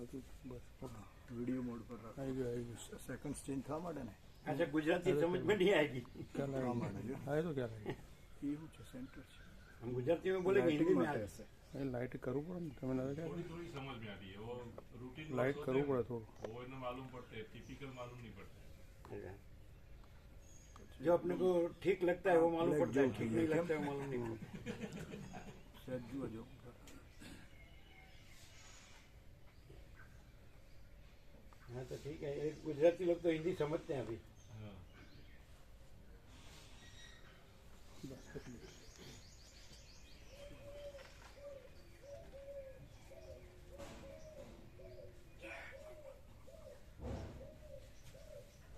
बस video mode पर रख आएगी सेकंड्स चेंज થવા માટે ને अच्छा गुजराती समझ में नहीं आएगी क्या लगे आए तो क्या लगे ये હું છે सेंटर છે हम गुजराती में बोलेंगे हिंदी में आते એ લાઈટ કરવું પડે ને તમે લાગે थोड़ी थोड़ी समझ में आ रही है वो रूटीन लाइट करવું પડે થોડું वो इन्हें मालूम पड़ते हैं टिपिकल मालूम नहीं पड़ता हैं। जो अपने को ठीक लगता है वो मालूम पड़ता है, ठीक नहीं लगता है वो मालूम नहीं पड़ता। સહેજ જુઓ જો हाँ तो ठीक है, एक गुजराती लोग तो हिंदी समझते हैं अभी। हाँ।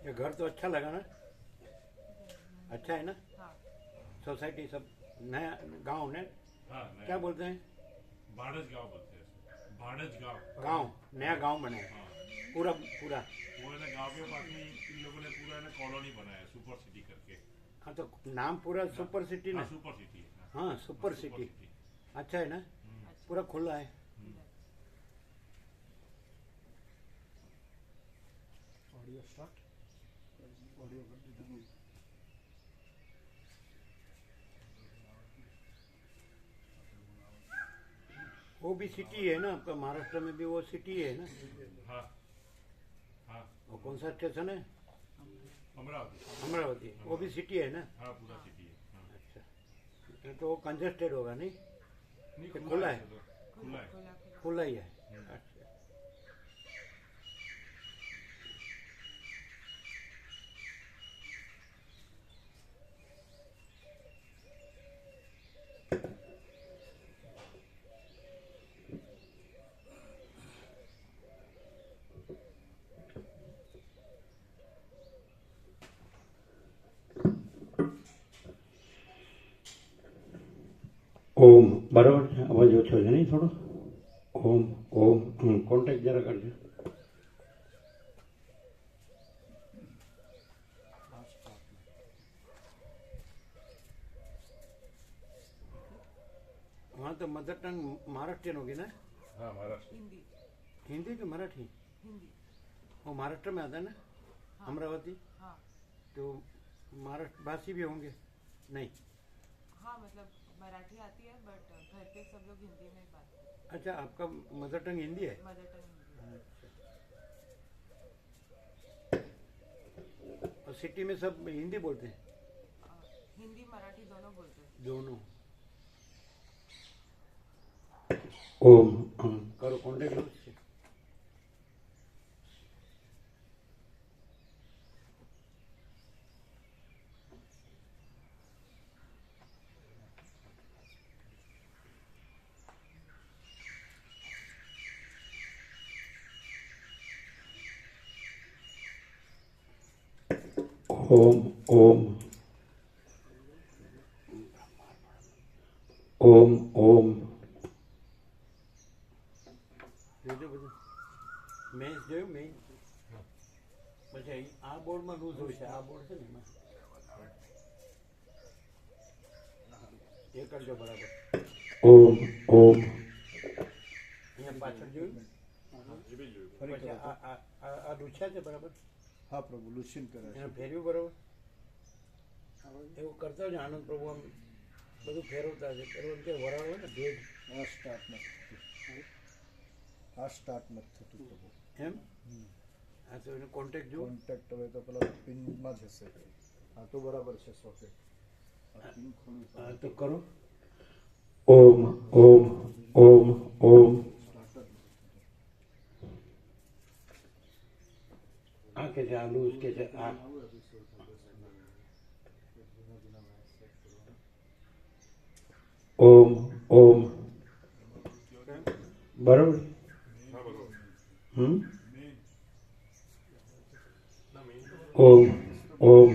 ये घर तो अच्छा लगा ना, अच्छा है ना? हाँ। सोसाइटी सब नया गांव ने हाँ, नया क्या बोलते हैं, भाड़ज गांव बोलते हैं, भाड़ज गांव। गांव नया गांव बनाया हाँ, पूरा पूरा। वो है ना गांव के पास में इन लोगों ने पूरा है ना कॉलोनी बनाया सुपर सिटी करके। हाँ तो नाम पूरा सुपर सिटी ना, हाँ, सुपर सिटी है। हाँ सुपर सिटी अच्छा है ना, पूरा खुला है। ऑडियो स्टार्ट ऑडियो कर दीजिए वो भी सिटी है ना आपका, महाराष्ट्र में भी वो सिटी है ना। हाँ हाँ, वो कौन सा स्टेशन है, अमरावती। अमरावती, वो भी सिटी है ना। हाँ, पूरा सिटी है। हाँ। अच्छा तो वो कंजेस्टेड होगा नहीं, नहीं, ये खुला है, खुला है। खुला ही है। अच्छा ओम बराबर है, अवाज ओछो है नहीं थोड़ो। ओम ओम कॉन्टेक्ट जरा करजो। वहाँ तो मदर टंग महाराष्ट्रियन होगी ना, हाँ, महाराष्ट्र। हिंदी हिंदी कि मराठी? हिंदी वो महाराष्ट्र में आता है ना, अमरावती, हाँ तो महाराष्ट्र भाषी भी होंगे नहीं? हाँ मतलब मराठी आती है बट घर पे सब लोग हिंदी में बात करते हैं। अच्छा आपका मदर टंग हिंदी है? मदर टंग हिंदी और सिटी में सब हिंदी बोलते हैं? हिंदी मराठी दोनों बोलते हैं। दोनों। ओम करो कॉन्टेक्ट लो उससे। ओम ओम ओम ओम મેં જોયું મેં પછી આ બોર્ડમાં લૂઝ હોય છે, આ બોર્ડ છે ને એમાં એ કરજો બરાબર। ઓમ ઓમ અહીંયા પાછળ જોયું પછી આ લૂછ્યા છે બરાબર, हाँ प्रभु लुशिन करे એને ફેરવ્યું બરાબર, એવું કરતા હોય ને આનંદ પ્રભુ આમ બધું ફેરવતા છે, પેલું એમ કે વરાળ હોય ને ભેજ આ સ્ટાર્ટ નથી આ સ્ટાર્ટ નથી થતું પ્રભુ એમ। હા તો એનો કોન્ટેક્ટ જુઓ। કોન્ટેક્ટ હવે તો પેલા પિનમાં જ હશે આ તો બરાબર છે સોકેટ આ પિન ખોલું હા તો કરો। ઓમ ઓમ ઓમ ઓમ આ કે છે, આ લૂઝ કે છે, આ ઓમ ઓમ બરાબર। ઓમ ઓમ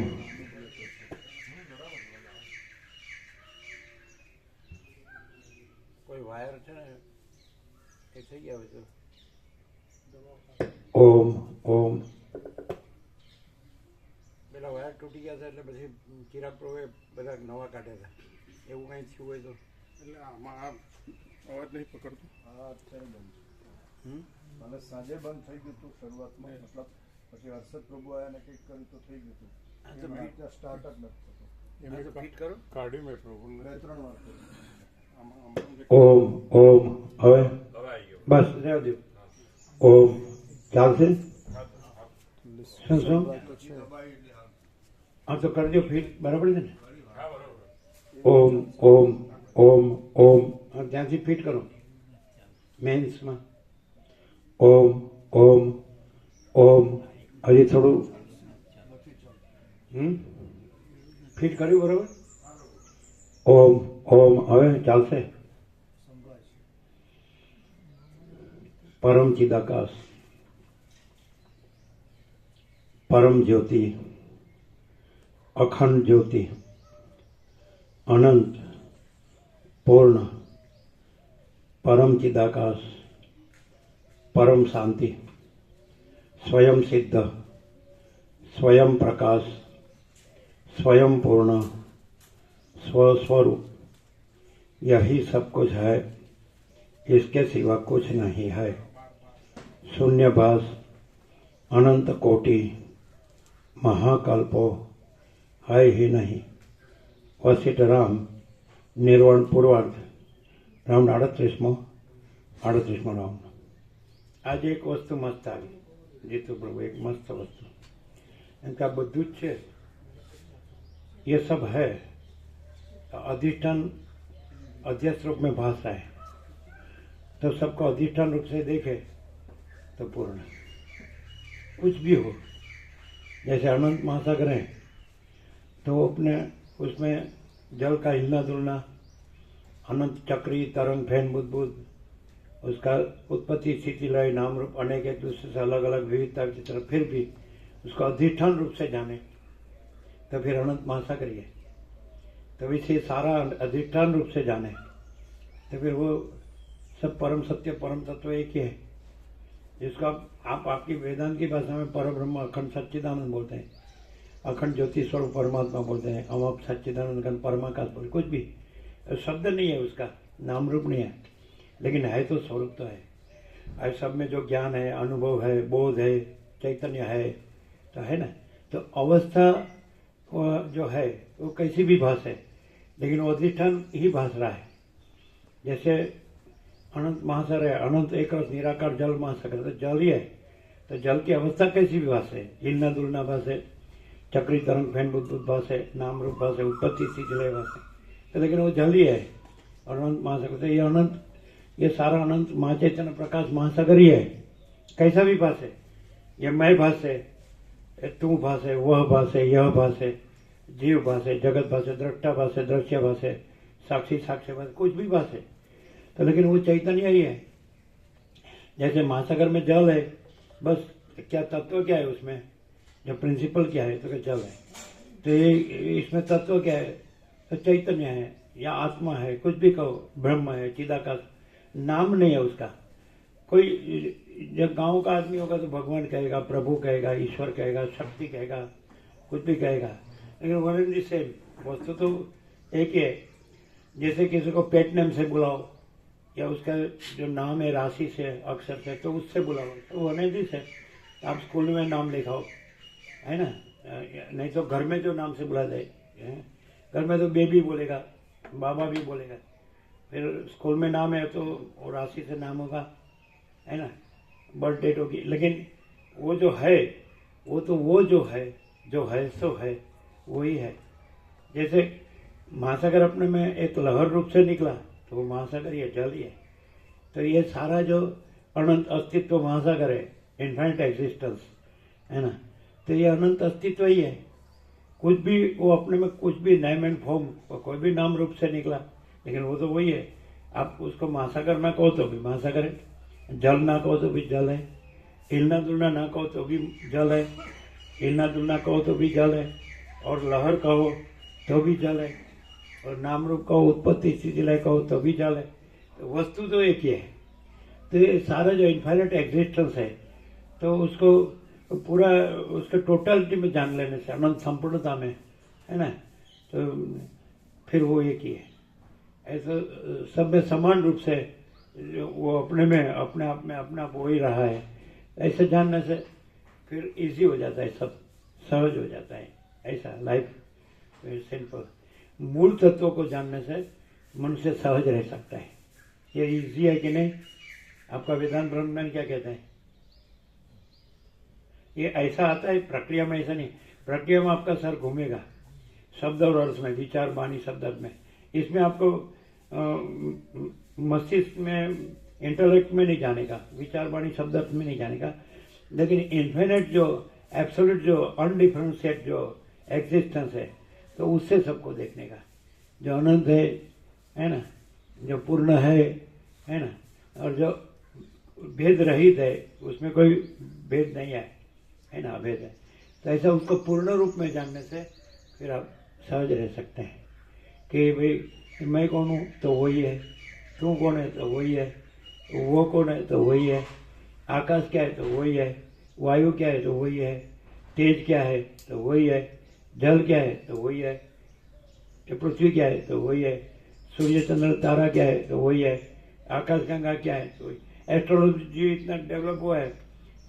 કોઈ વાયર છે ને એ થઈ ગયા હોય તો ઓમ ઓમ પેલા વાયર તૂટી ગયા હતા એટલે પછી ચિરાગ પ્રભુએ બધા નવા કાઢ્યા હતા, એવું કંઈ થયું હોય તો એટલે આમાં આ અવાજ નહીં પકડતો આ અત્યારે બંધ મને સાંજે બંધ થઈ ગયું હતું શરૂઆતમાં, મતલબ પછી હર્ષદ પ્રભુ આયા ને કંઈક કર્યું તો થઈ ગયું હા, તો હતું. મેં- ત્યાં સ્ટાર્ટ જ નથી થતું. હા, તો ફિટ કરો. બે ત્રણ વાર કર્યું. ઓમ ઓમ હવે હવે આવી ગયો. બસ રહેવા દો. ઓમ ચાલશે. શું શું તો છે હા તો કરજો ફિટ, બરાબર છે ને? હા બરોબર. ઓમ ઓમ ઓમ ઓમ હા, ત્યાંથી ફિટ કરો મેન્સમાં. ઓમ ઓમ ઓમ હજી થોડું ફિટ કર્યું બરાબર? ઓમ ઓમ હવે ચાલશે. સંભળાય છે. પરમ ચિદાકાશ, પરમ જ્યોતિ, અખંડ જ્યોતિ, અનંત પૂર્ણ, પરમ ચિદાકાશ, પરમ શાंति, स्वयं सिद्ध, स्वयं प्रकाश, स्वयं पूर्ण, स्वस्वरूप, यही सब कुछ है, इसके सिवा कुछ नहीं है। शून्यभास, अनंत कोटि, महाकल्पो है ही नहीं। वशिष्ठ राम निर्वाण पूर्वार्ध राम 38મો રામ. आज एक वस्तु मस्त આવી जीतू प्रभु, एक मस्त वस्तु, इनका બધું જ છે, ये सब है, अधिष्ठान अध्यक्ष रूप में भास रहा है, तो सबको अधिष्ठान रूप से देखे तो पूर्ण कुछ भी हो। जैसे अनंत महासागर है तो अपने उसमें जल का हिलना डुलना, अनंत चक्री तरंग फैन बुदबुद, उसका उत्पत्ति स्थिति लय नाम रूप अनेक एक दूसरे से अलग अलग विविधता की तरफ, फिर भी उसको अधिष्ठान रूप से जाने तो फिर अनंत महासागर है। तो इसे सारा अधिष्ठान रूप से जाने तो फिर वो सब परम सत्य परम तत्व एक ही है, जिसका आप आपकी वेदांत की भाषा में पर ब्रह्म अखंड सच्चिदानंद बोलते हैं, अखंड ज्योति स्वरूप परमात्मा बोलते हैं, हम आप सच्चिदानंद घन परमाकाश बोलते, कुछ भी शब्द नहीं है, उसका नाम रूप नहीं है, लेकिन है तो स्वरूप तो है। और सब में जो ज्ञान है, अनुभव है, बोध है, चैतन्य है, तो है ना। तो अवस्था वो जो है वो कैसी भी भाष है, लेकिन वो अधिष्ठान ही भाष रहा है। जैसे अनंत महासागर है, अनंत एक रस निराकार जल महासागर, तो जल ही है, तो जल की अवस्था कैसी भी भाष है, हिलना डुलना भाष है, चक्री तरंग फैन बुदबुद भाष है, नाम रूप भाष है, उत्पत्ति स्थिति लय भाष है, तो लेकिन वो जल ही है अनंत महासागर। तो ये अनंत, ये सारा अनंत महाचैतन्य प्रकाश महासागर ही है, कैसा भी भाष है। ये मैं भाष है, तू भाष है, वह भाष है, यह भाष है, जीव भाष है, जगत भाष है, दृष्टा भाष है, दृश्य भाष है, साक्षी साक्ष्य भाष, कुछ भी भाष है, तो लेकिन वो चैतन्य ही है। जैसे महासागर में जल है, बस क्या तत्व क्या है उसमें, जो प्रिंसिपल क्या है, तो क्या जल है, तो ये इसमें तत्व क्या है, तो चैतन्य है या आत्मा है, कुछ भी कहो, ब्रह्म है, चिदाकाश, नाम नहीं है उसका। कोई जब गांव का आदमी होगा तो भगवान कहेगा, प्रभु कहेगा, ईश्वर कहेगा, शक्ति कहेगा, कुछ भी कहेगा, लेकिन वन एंड द सेम, वस्तु तो एक ही है। जैसे किसी को पेट नेम से बुलाओ या उसका जो नाम है राशि से, अक्षर से, तो उससे बुलाओ, तो वन एंड द सेम। आप स्कूल में नाम लिखाओ, है ना, नहीं तो घर में जो नाम से बुला दे, घर में तो बेबी बोलेगा, बाबा भी बोलेगा, फिर स्कूल में नाम है तो वो राशि से नाम होगा, है ना, बर्थ डेट होगी, लेकिन वो जो है वो तो वो जो है सो है, वही है। जैसे महासागर अपने में एक लहर रूप से निकला तो वो महासागर ये जल ही है। तो ये सारा जो अनंत अस्तित्व महासागर है, इन्फाइनाइट एग्जिस्टेंस, है ना, तो ये अनंत अस्तित्व ही है। कुछ भी वो अपने में कुछ भी नेम एंड फॉर्म, कोई भी नाम रूप से निकला, लेकिन वो तो वही है। आप उसको महासागर ना कहो तो भी महासागर है, जल ना कहो तो भी जल है, हिलना डुलना ना कहो तो भी जल है, हिलना डुलना कहो तो भी जल है, और लहर कहो तो भी जल है, और नाम रूप कहो, उत्पत्ति स्थिति लय कहो तो भी जल है। तो वस्तु तो एक ही है। तो ये सारा जो इन्फाइनाइट एग्जिस्टेंस है, तो उसको पूरा उसके टोटलिटी में जान लेने से, अनंत संपूर्णता में, है ना, तो फिर वो एक ही है। ऐसा सब में समान रूप से वो अपने में अपने आप हो ही रहा है। ऐसे जानने से फिर इजी हो जाता है, सब सहज हो जाता है। ऐसा लाइफ सिंपल। मूल तत्वों को जानने से मनुष्य सहज रह सकता है। ये इजी है कि नहीं? आपका वेदांत ब्रह्मज्ञान क्या कहते हैं? ये ऐसा आता है प्रक्रिया में, ऐसा नहीं। प्रक्रिया में आपका सर घूमेगा शब्द और अर्थ में, विचार वाणी शब्द अर्थ में। इसमें आपको मस्तिष्क में, इंटेलेक्ट में नहीं जाने का, विचार वाणी शब्द अर्थ में नहीं जाने का। लेकिन इन्फिनिट जो एब्सोल्यूट जो अनडिफरेंशिएट जो एग्जिस्टेंस है, तो उससे सबको देखने का, जो अनंत है ना, जो पूर्ण है ना, और जो भेद रहित है, उसमें कोई भेद नहीं है ना, अभेद है। तो ऐसा उसको पूर्ण रूप में जानने से फिर आप सहज रह सकते हैं कि भाई मैं कौन हूँ तो वही है, तू कौन है तो वही है, वो कौन है तो वही है, आकाश क्या है तो वही है, वायु क्या है तो वही है, तेज क्या है तो वही है, जल क्या है तो वही है, पृथ्वी क्या है तो वही है, सूर्य चंद्र तारा क्या है तो वही है, आकाश गंगा क्या है तो वही। एस्ट्रोलॉजी इतना डेवलप हुआ है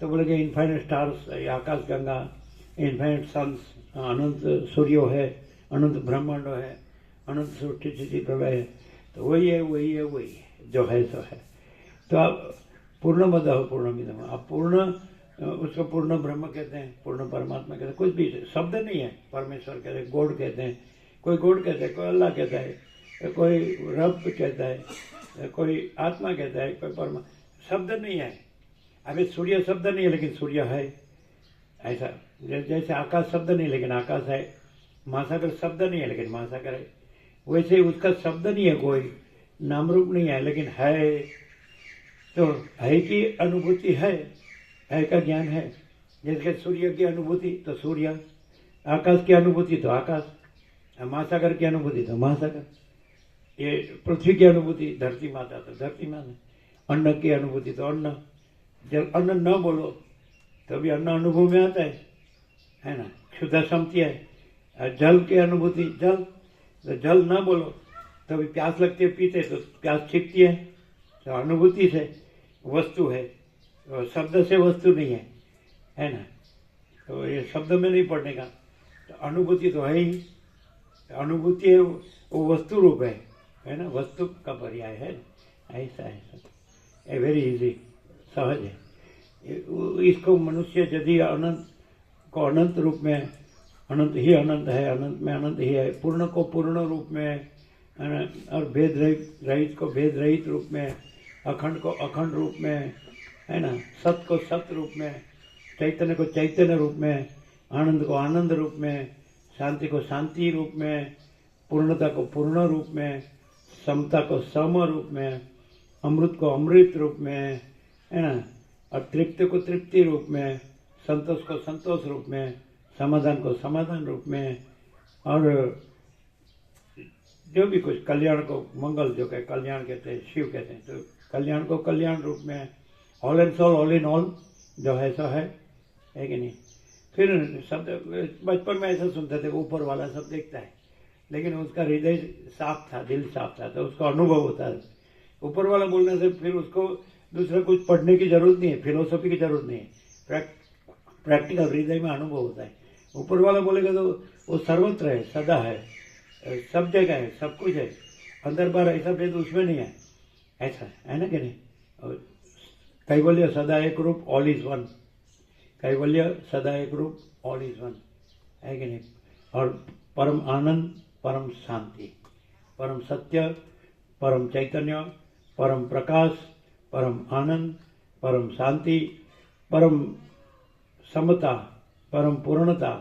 तो बोले कि इन्फाइनाइट स्टार्स, आकाश गंगा, इन्फाइनाइट सन्स, अनंत सूर्यो है, अनंत ब्रह्मांड है, अनंत सृष्टि स्थिति प्रलय है, तो वही है वही है वही है, जो है सो है। तो आप पूर्णमदः पूर्णमिदम्, आप पूर्ण, उसको पूर्ण ब्रह्म कहते हैं, पूर्ण परमात्मा कहते हैं। कुछ भी शब्द नहीं है, परमेश्वर कहते हैं, गॉड कहते हैं, कोई गॉड कहते हैं, कोई अल्लाह कहता है, कोई रब कहता है, कोई आत्मा कहता है, कोई परमा, शब्द नहीं है। अभी सूर्य शब्द नहीं है लेकिन सूर्य है, ऐसा। जैसे आकाश शब्द नहीं लेकिन आकाश है, महासागर शब्द नहीं है लेकिन महासागर है, वैसे उसका शब्द नहीं है, कोई नाम रूप नहीं है लेकिन है। तो है की अनुभूति है का ज्ञान है। जैसे सूर्य की अनुभूति तो सूर्य, आकाश की अनुभूति तो आकाश, महासागर की अनुभूति तो महासागर, ये पृथ्वी की अनुभूति धरती माता तो धरती माता, अन्न की अनुभूति तो अन्न। जब अन्न न बोलो तो भी अन्न अनुभव में आता है ना, क्षुधा समती है। जल की अनुभूति जल, तो जल न बोलो तो भी प्यास लगती है, पीते तो प्यास छिपती है, तो अनुभूति से वस्तु है, तो शब्द से वस्तु नहीं है ना। तो ये शब्द में नहीं पढ़ने का, तो अनुभूति तो है ही, अनुभूति है वो वस्तु रूप है ना, वस्तु का पर्याय है। ऐसा है सब, ए वेरी इजी, सहज है। इसको मनुष्य यदि अनंत को अनंत रूप में, अनंत ही अनंत है, अनंत में अनंत ही है, पूर्ण को पूर्ण रूप में, और भेद रहित को भेद रहित रूप में, अखंड को अखंड रूप में, है ना, सत्य को सत्य रूप में, चैतन्य को चैतन्य रूप में, आनंद को आनंद रूप में, शांति को शांति रूप में, पूर्णता को पूर्ण रूप में, समता को सम रूप में, अमृत को अमृत रूप में, है ना, और तृप्ति को तृप्ति रूप में, संतोष को संतोष रूप में, समाधान को समाधान रूप में, और जो भी कुछ, कल्याण को मंगल जो कहे, कल्याण कहते हैं, शिव कहते हैं, तो कल्याण को कल्याण रूप में, all and soul, all in all जो है सो है कि नहीं। फिर शब्द बचपन में ऐसा सुनते थे, ऊपर वाला सब देखता है, लेकिन उसका हृदय साफ था, दिल साफ था, तो उसको अनुभव होता है। ऊपर वाला बोलने से फिर उसको दूसरा कुछ पढ़ने की जरूरत नहीं है, फिलोसफी की जरूरत नहीं है, प्रैक्टिकल हृदय में अनुभव होता है। ऊपर वाला बोलेगा तो वो सर्वत्र है, सदा है, सब जगह है, सब कुछ है, अंदर बाहर ऐसा भेद उसमें नहीं है, ऐसा है ना कि नहीं। और कैवल्य सदा एक रूप, ऑल इज वन, कैवल्य सदा एक रूप, ऑल इज वन, है कि नहीं। और परम आनंद, परम शांति, परम सत्य, परम चैतन्य, परम प्रकाश, परम आनंद, परम शांति, परम समता, परम पूर्णता,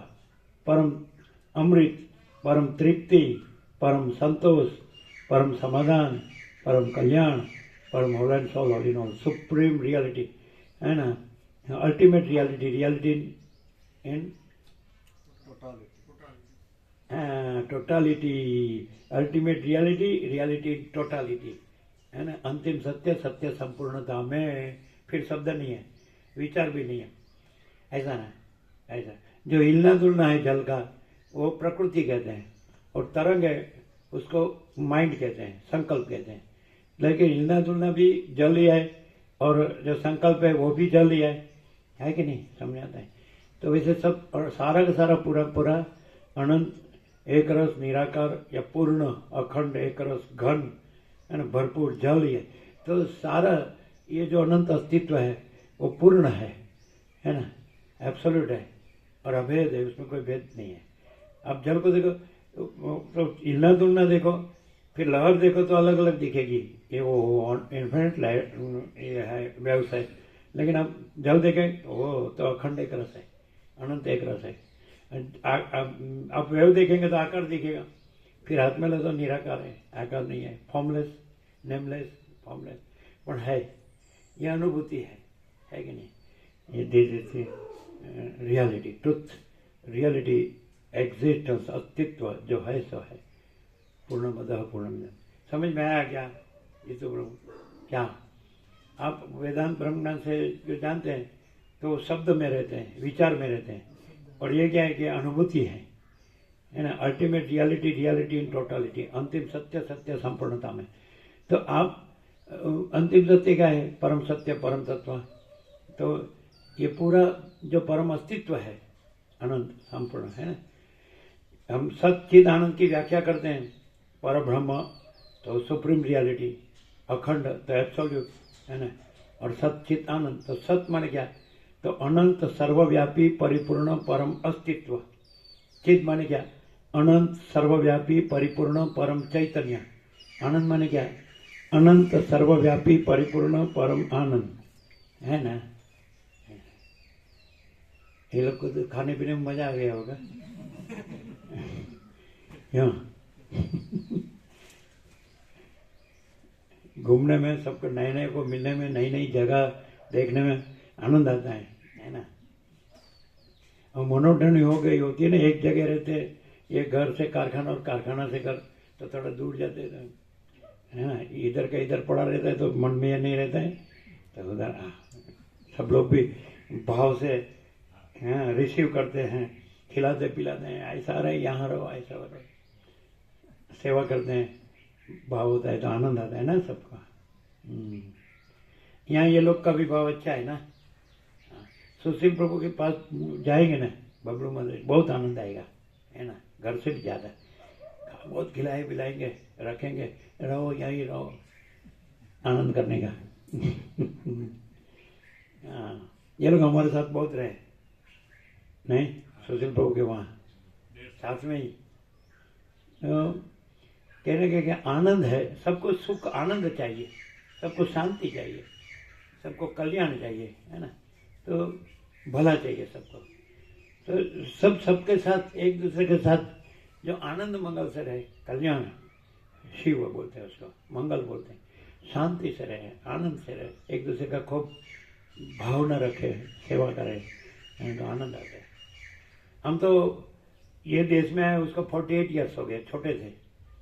परम अमृत, परम तृप्ति, परम संतोष, परम समाधान, परम कल्याण, परम whole and soul, all in all, supreme reality, है ना, ultimate reality, reality in totality, ultimate reality, reality in totality, है ना, अंतिम सत्य, सत्य संपूर्णता में। फिर शब्द नहीं है, विचार भी नहीं है, ऐसा ना, ऐसा। जो हिलना डुलना है जल का वो प्रकृति कहते हैं, और तरंग है उसको माइंड कहते हैं, संकल्प कहते हैं। लेकिन हिलना डुलना भी जल ही है, और जो संकल्प है वो भी जल ही है कि नहीं? समझ आता है? तो वैसे सब और सारा का सारा पूरा पूरा अनंत एक रस निराकार या पूर्ण अखंड एक रस घन है ना, भरपूर जल ही है। तो सारा ये जो अनंत अस्तित्व है वो पूर्ण है ना, एब्सोल्यूट है और अभेद है, उसमें कोई भेद नहीं है। अब जल को देखो तो हिलना डुलना देखो, फिर लहर देखो तो अलग अलग दिखेगी, ये वो इन्फिनिट ये है व्यवसाय। लेकिन आप जल देखें वो तो अखंड एक रस है, अनंत एक रस है। आप वेव देखेंगे तो आकार दिखेगा, फिर हाथ में लो तो निराकार है, आकार नहीं है, फॉर्मलेस, नेमलेस, फॉर्मलेस, पर है, ये अनुभूति है कि नहीं? ये this is reality, truth, reality, existence, अस्तित्व जो है सो है। पूर्णमदः पूर्णमिदं। समझ में आया क्या? ये तो क्या आप वेदांत ब्रह्म ज्ञान से जो जानते हैं तो शब्द में रहते हैं, विचार में रहते हैं, और ये क्या है कि अनुभूति है ना, ultimate reality, reality in totality, अंतिम सत्य, सत्य संपूर्णता में। तो आप अंतिम सत्य क्या है? परम सत्य, परम तत्व। तो ये पूरा जो परम अस्तित्व है अनंत संपूर्ण है ना, हम सच्चिद आनंद की व्याख्या करते हैं, पर ब्रह्म तो सुप्रीम रियलिटी, अखंड तो एब्सोल्यूट है ना, और सच्चित आनंद तो सत माने क्या? तो अनंत सर्वव्यापी परिपूर्ण परम अस्तित्व। चित माने क्या? अनंत सर्वव्यापी परिपूर्ण परम चैतन्य। आनंद माने क्या? अनंत सर्वव्यापी परिपूर्ण परम आनंद है ना। ये लोग को तो खाने पीने में मजा आ गया होगा। घूमने में सबको नए नए को मिलने में, नई नई जगह देखने में आनंद आता है ना। और मोनोटोनी हो गई होती है ना, एक जगह रहते, ये घर से कारखाना और कारखाना से घर, तो थोड़ा दूर जाते है ना, इधर का इधर पड़ा रहता है तो मन में ये नहीं रहता है, तो उधर सब लोग भी भाव से रिसीव करते हैं, खिलाते पिलाते हैं, ऐसा रहे, यहाँ रहो, ऐसा रहो, सेवा करते हैं, भाव होता है तो आनंद आता है ना सबका। यहाँ ये लोग का भी भाव अच्छा है ना। सुशील प्रभु के पास जाएंगे ना बबलू मंदिर, बहुत आनंद आएगा है ना, घर से भी ज़्यादा। बहुत खिलाए पिलाएंगे, रखेंगे, रहो यहीं रहो, आनंद करने का। ये लोग हमारे साथ बहुत रहे नहीं, सुशील प्रभु के वहाँ साथ में ही। तो कहने के क्या आनंद है, सबको सुख आनंद चाहिए, सबको शांति चाहिए, सबको कल्याण चाहिए है ना, तो भला चाहिए सबको। तो सब सबके साथ एक दूसरे के साथ जो आनंद मंगल से रहे, कल्याण शिव बोलते हैं उसको, मंगल बोलते हैं, शांति से रहे, आनंद से रहे, एक दूसरे का खूब भावना रखे, सेवा करे, तो आनंद आता है। हम तो ये देश में आए उसको 48 ईयर्स हो गए, छोटे थे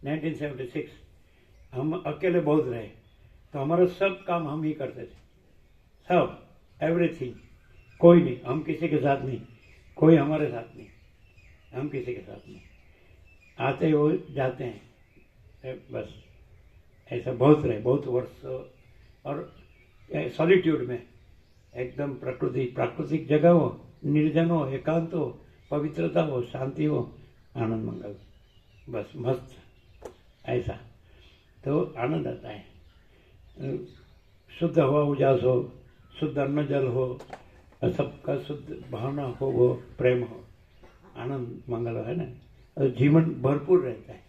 1976, हम अकेले बहुत रहे, तो हमारा सब काम हम ही करते थे, सब एवरीथिंग, कोई नहीं, हम किसी के साथ नहीं, कोई हमारे साथ नहीं, हम किसी के साथ नहीं, आते हो जाते हैं बस, ऐसा बहुत रहे, बहुत वर्ष। और सॉलिट्यूड में एकदम प्राकृतिक जगह हो, निर्जन हो, एकांत हो, पवित्रता हो, शांति हो, आनंद मंगल, बस मस्त ऐसा, तो आनंद आता है। शुद्ध हवा उजास हो, शुद्ध अन्न जल हो, सबका शुद्ध भावना हो, वो प्रेम हो, आनंद मंगल है ना, और जीवन भरपूर रहता है।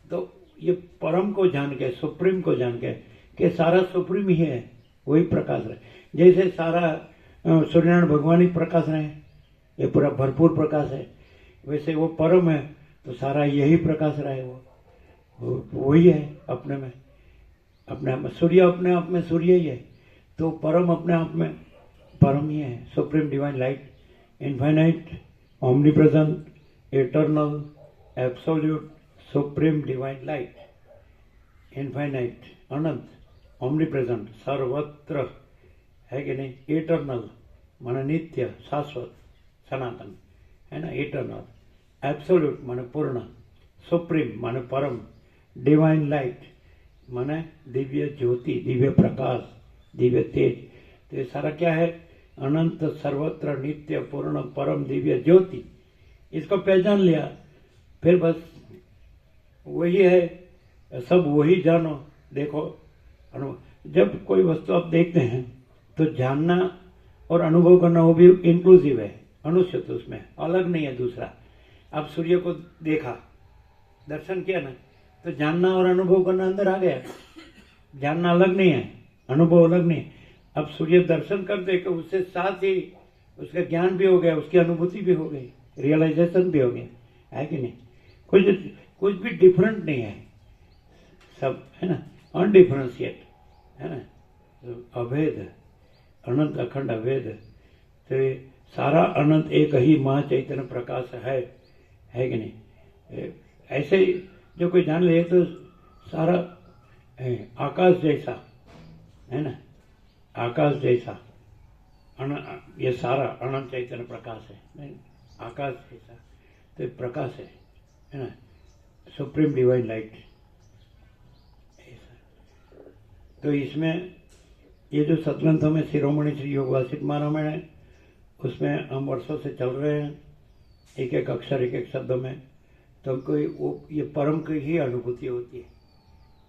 तो ये परम को जान के, सुप्रीम को जान के कि सारा सुप्रीम ही है, वही प्रकाश रहे, जैसे सारा सूर्यनारायण भगवान ही प्रकाश रहे, ये पूरा भरपूर प्रकाश है, वैसे वो परम है तो सारा यही प्रकाश रहे, वो वही है अपने में, अपने आप में। सूर्य अपने आप में सूर्य ही है, तो परम अपने आप में परम ही है, supreme divine light, infinite, omnipresent, eternal, absolute, supreme divine light, infinite, अनंत, ओमनीप्रेजेंट, सर्वत्र है कि नहीं, इटर्नल माने नित्य, शाश्वत, सनातन है ना, इटर्नल, एब्सोल्यूट माने पूर्ण, सुप्रीम माने परम, डिवाइन लाइट माने दिव्य ज्योति, दिव्य प्रकाश, दिव्य तेज। तो ये सारा क्या है? अनंत सर्वत्र नित्य पूर्ण परम दिव्य ज्योति। इसको पहचान लिया, फिर बस वही है, सब वही जानो। देखो जब कोई वस्तु आप देखते हैं तो जानना और अनुभव करना वो भी इंक्लूसिव है, अनुचित उसमें अलग नहीं है दूसरा। आप सूर्य को देखा, दर्शन किया ना, तो जानना और अनुभव करना अंदर आ गया। जानना अलग नहीं है, अनुभव अलग नहीं है। अब सूर्य दर्शन करते कि उससे साथ ही उसका ज्ञान भी हो गया, उसकी अनुभूति भी हो गई, रियलाइजेशन भी हो गया, है कि नहीं? कुछ भी डिफरेंट नहीं है, सब है ना, अनडिफरेंशिएट है ना, तो अभेद, अनंत अखंड अभेद। तो ये सारा अनंत एक ही महा चैतन्य प्रकाश है कि नहीं? ऐसे ही जो कोई जान ले तो सारा आकाश जैसा है ना, आकाश जैसा ये सारा अनंत चैतन्य प्रकाश है, नहीं आकाश जैसा तो प्रकाश है ना, सुप्रीम डिवाइन लाइट। तो इसमें ये जो सतग्रंथों में शिरोमणि श्री योग वासिष्ठ महारामायण है, उसमें हम वर्षों से चल रहे हैं, एक एक अक्षर एक एक शब्द में, तो हमको वो ये परम की ही अनुभूति होती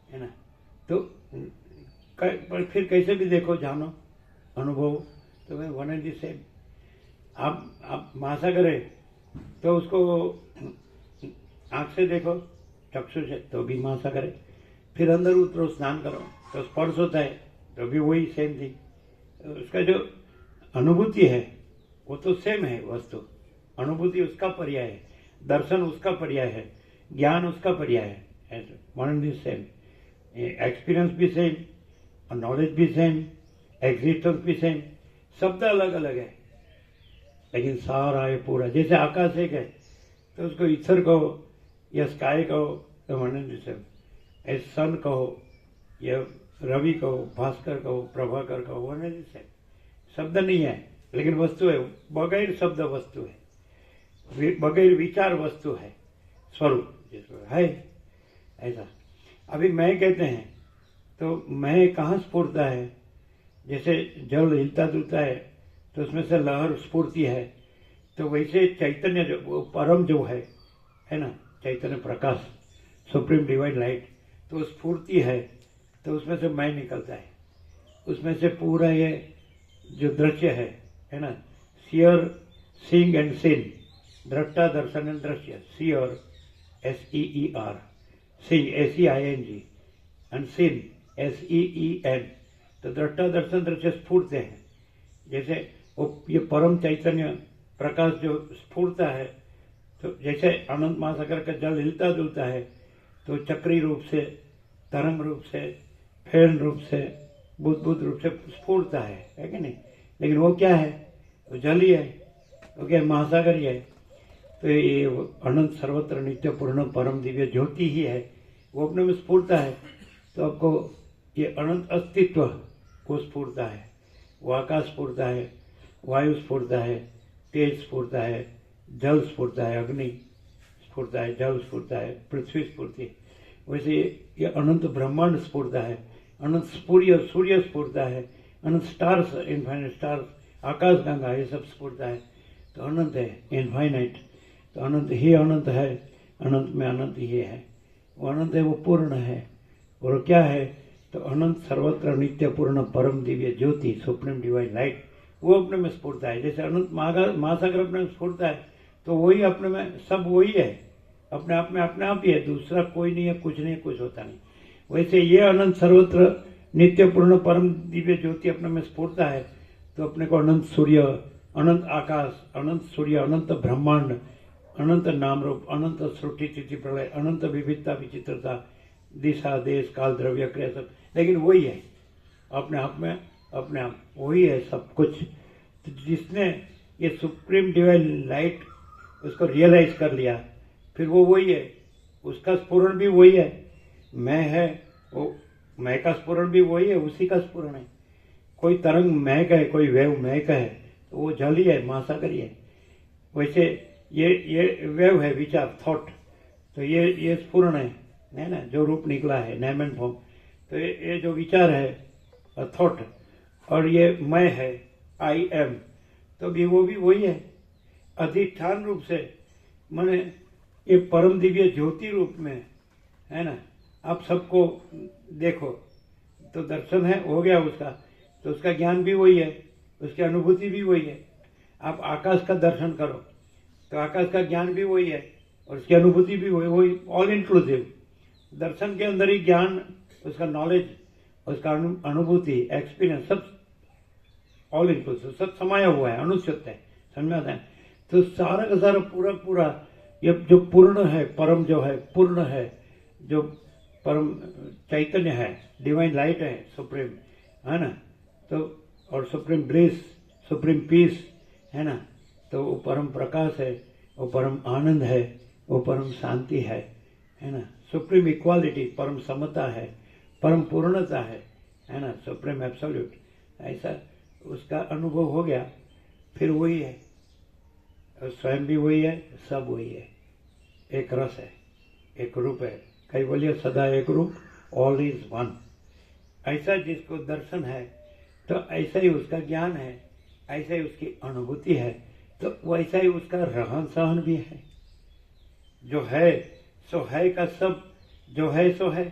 है ना। तो पर फिर कैसे भी देखो, जानो, अनुभव, तो मैं वन एंड द सेम। आप महासागर है तो उसको आँख से देखो, चक्षु से, तो भी महासागर है। फिर अंदर उतरो, स्नान करो तो स्पर्श होता है, तो भी वही सेम थी। उसका जो अनुभूति है वो तो सेम है वस्तु, अनुभूति उसका पर्याय है, दर्शन उसका पर्याय है, ज्ञान उसका पर्याय है, one and the same. Experience भी सेम, नॉलेज भी सेम, एग्जिस्टेंस भी सेम, शब्द अलग अलग है लेकिन सारा है पूरा। जैसे आकाश एक है तो उसको ईथर कहो या स्काई कहो तो वन एंड द सेम, सन कहो या रवि कहो, भास्कर कहो, प्रभाकर कहो, वन एंड द सेम। शब्द नहीं है लेकिन वस्तु है, बगैर शब्द वस्तु है, बगैर विचार वस्तु है, स्वरूप जिसको है ऐसा। अभी मैं कहते हैं तो मैं कहाँ स्फुरता है? जैसे जल हिलता डुलता है तो उसमें से लहर स्फूर्ति है, तो वैसे चैतन्य जो वो परम जो है ना, चैतन्य प्रकाश, सुप्रीम डिवाइन लाइट, तो स्फूर्ति है, तो उसमें से मैं निकलता है, उसमें से पूरा ये जो दृश्य है ना, सियर, सीइंग एंड सीन, दृष्टा, दर्शन एंड दृश्य, seer SEER, seeing SEING and seen SEEN, तो दृष्टा दर्शन दृश्य स्फूर्त है। जैसे वो ये परम चैतन्य प्रकाश जो स्फूर्ता है, तो जैसे अनंत महासागर का जल हिलता डुलता है तो चक्री रूप से, तरंग रूप से, फैन रूप से, बुद्ध रूप से स्फूर्ता है कि नहीं? लेकिन वो क्या है? वो जल ही है, वो क्या महासागर ही है। तो ये अनंत सर्वत्र नित्य पूर्ण परम दिव्य ज्योति ही है, वो अपने में स्फूर्ता है। तो आपको ये अनंत अस्तित्व को स्फूर्ता है, वो आकाश स्फूर्ता है, वायु स्फूर्ता है, तेज स्फूर्ता है, जल स्फूर्ता है, अग्नि स्फूर्ता है, जल स्फूर्ता है, पृथ्वी स्फूर्ति। वैसे ये अनंत ब्रह्मांड स्फूर्ता है, अनंत सूर्य स्फूर्ता है, अनंत स्टार्स, इनफाइनाइट स्टार्स, आकाश गंगा, ये सब स्फूर्ता है। तो अनंत है, इनफाइनाइट, तो अनंत ही अनंत है, अनंत में अनंत ही है, वो अनंत है, वो पूर्ण है। और क्या है? तो अनंत सर्वत्र नित्य पूर्ण परम दिव्य ज्योति, सुप्रीम डिवाइन लाइट, वो अपने में स्फूर्ता है। जैसे अनंत महासागर अपने में स्फूर्ता है, तो वही अपने में, सब वही है, अपने आप ही है, दूसरा कोई नहीं है, कुछ नहीं, कुछ होता नहीं। वैसे ये अनंत सर्वत्र नित्य पूर्ण परम दिव्य ज्योति अपने में स्फूर्ता है, तो अपने को अनंत सूर्य, अनंत आकाश, अनंत सूर्य, अनंत ब्रह्मांड, अनंत नाम रूप, अनंत सृष्टि तिथि प्रलय, अनंत विविधता विचित्रता, दिशा देश काल द्रव्य क्रिया, सब लेकिन वही है अपने आप में, अपने आप वही है सब कुछ। तो जिसने ये सुप्रीम डिवाइन लाइट उसको रियलाइज कर लिया, फिर वो वही है, उसका स्फुरण भी वही है, मैं है, वो मैं का स्फुरण भी वही है, उसी का स्फुरण है। कोई तरंग मैं का है, कोई वेव मैं का है, तो वो जल ही है, महासागर ही है। वैसे ये वेव है, विचार, थॉट, तो ये स्फुरण है ना, जो रूप निकला है, नेम एंड फॉर्म, तो ये जो विचार है थॉट, और ये मैं है आई एम, तो भी वो भी वही है अधिष्ठान रूप से, माने ये परम दिव्य ज्योति रूप में है ना। आप सबको देखो तो दर्शन है, हो गया उसका, तो उसका ज्ञान भी वही है, उसकी अनुभूति भी वही है। आप आकाश का दर्शन करो तो आकाश का ज्ञान भी वही है और उसकी अनुभूति भी वही ऑल इंक्लूसिव। दर्शन के अंदर ही ज्ञान, उसका नॉलेज, उसका अनुभूति, एक्सपीरियंस, सब ऑल इंक्लूसिव, सब समाया हुआ है, अनुचित है, समझ में आता है। तो सारा का सारा पूरा पूरा ये जो पूर्ण है, परम जो है पूर्ण है, जो परम चैतन्य है, डिवाइन लाइट है, सुप्रीम है ना, तो और सुप्रीम ब्लिस, सुप्रीम पीस है ना, तो वो परम प्रकाश है, वो परम आनंद है, वो परम शांति है ना, सुप्रीम इक्वालिटी, परम समता है, परम पूर्णता है ना, सुप्रीम एब्सोल्यूट। ऐसा उसका अनुभव हो गया, फिर वही है, और स्वयं भी वही है, सब वही है, एक रस है, एक रूप है। कई बोलिए सदा एक रूप, ऑल इज वन। ऐसा जिसको दर्शन है तो ऐसा ही उसका ज्ञान है, ऐसा ही उसकी अनुभूति है, तो वैसा ही उसका रहन सहन भी है। जो है सो है का सब, जो है सो है,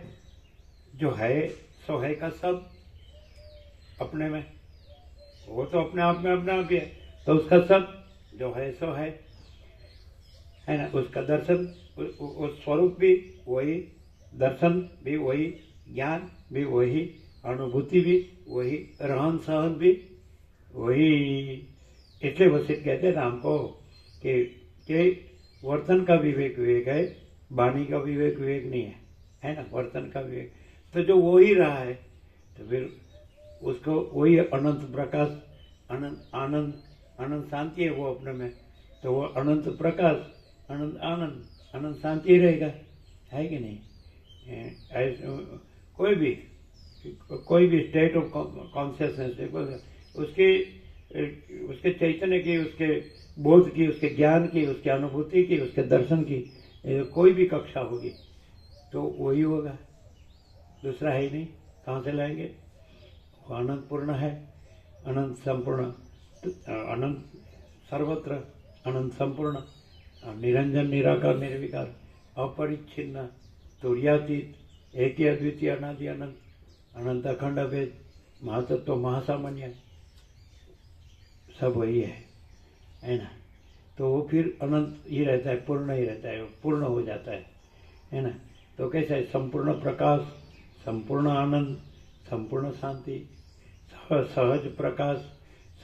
जो है सो है का सब अपने में, वो तो अपने आप में अपने आप ही है, तो उसका सब जो है सो है ना। उसका दर्शन, उस स्वरूप भी वही, दर्शन भी वही, ज्ञान भी वही, अनुभूति भी वही, रहन सहन भी वही। इसलिए वशिष्ठ कहते हैं हमको कि वर्तन का विवेक विवेक है, वाणी का विवेक विवेक नहीं है ना, वर्तन का विवेक। तो जो वो ही रहा है तो फिर उसको वही अनंत प्रकाश, अनंत आनंद, अनंत शांति है वो अपने में, तो वो अनंत प्रकाश, अनंत आनंद, अनंत शांति रहेगा, है कि नहीं। कोई भी स्टेट ऑफ कॉन्शियसनेस, उसके चैतन्य की, उसके बोध की, उसके ज्ञान की, उसकी अनुभूति की, उसके दर्शन की कोई भी कक्षा होगी तो वही होगा, दूसरा है ही नहीं। कहाँ से लाएंगे? वो अनंत पूर्ण है, अनंत संपूर्ण, अनंत सर्वत्र, अनंत संपूर्ण, निरंजन निराकार निर्विकार, अपरिच्छिन्न, तुर्यातीत, एक ही अद्वितीय अनादि अनंत, अनंत अखंड अभेद, महातत्व महासामान्य, सब वही है ना। तो वो फिर अनंत ही रहता है, पूर्ण ही रहता है, पूर्ण हो जाता है ना। तो कैसा है? संपूर्ण प्रकाश, संपूर्ण आनंद, संपूर्ण शांति, सहज प्रकाश,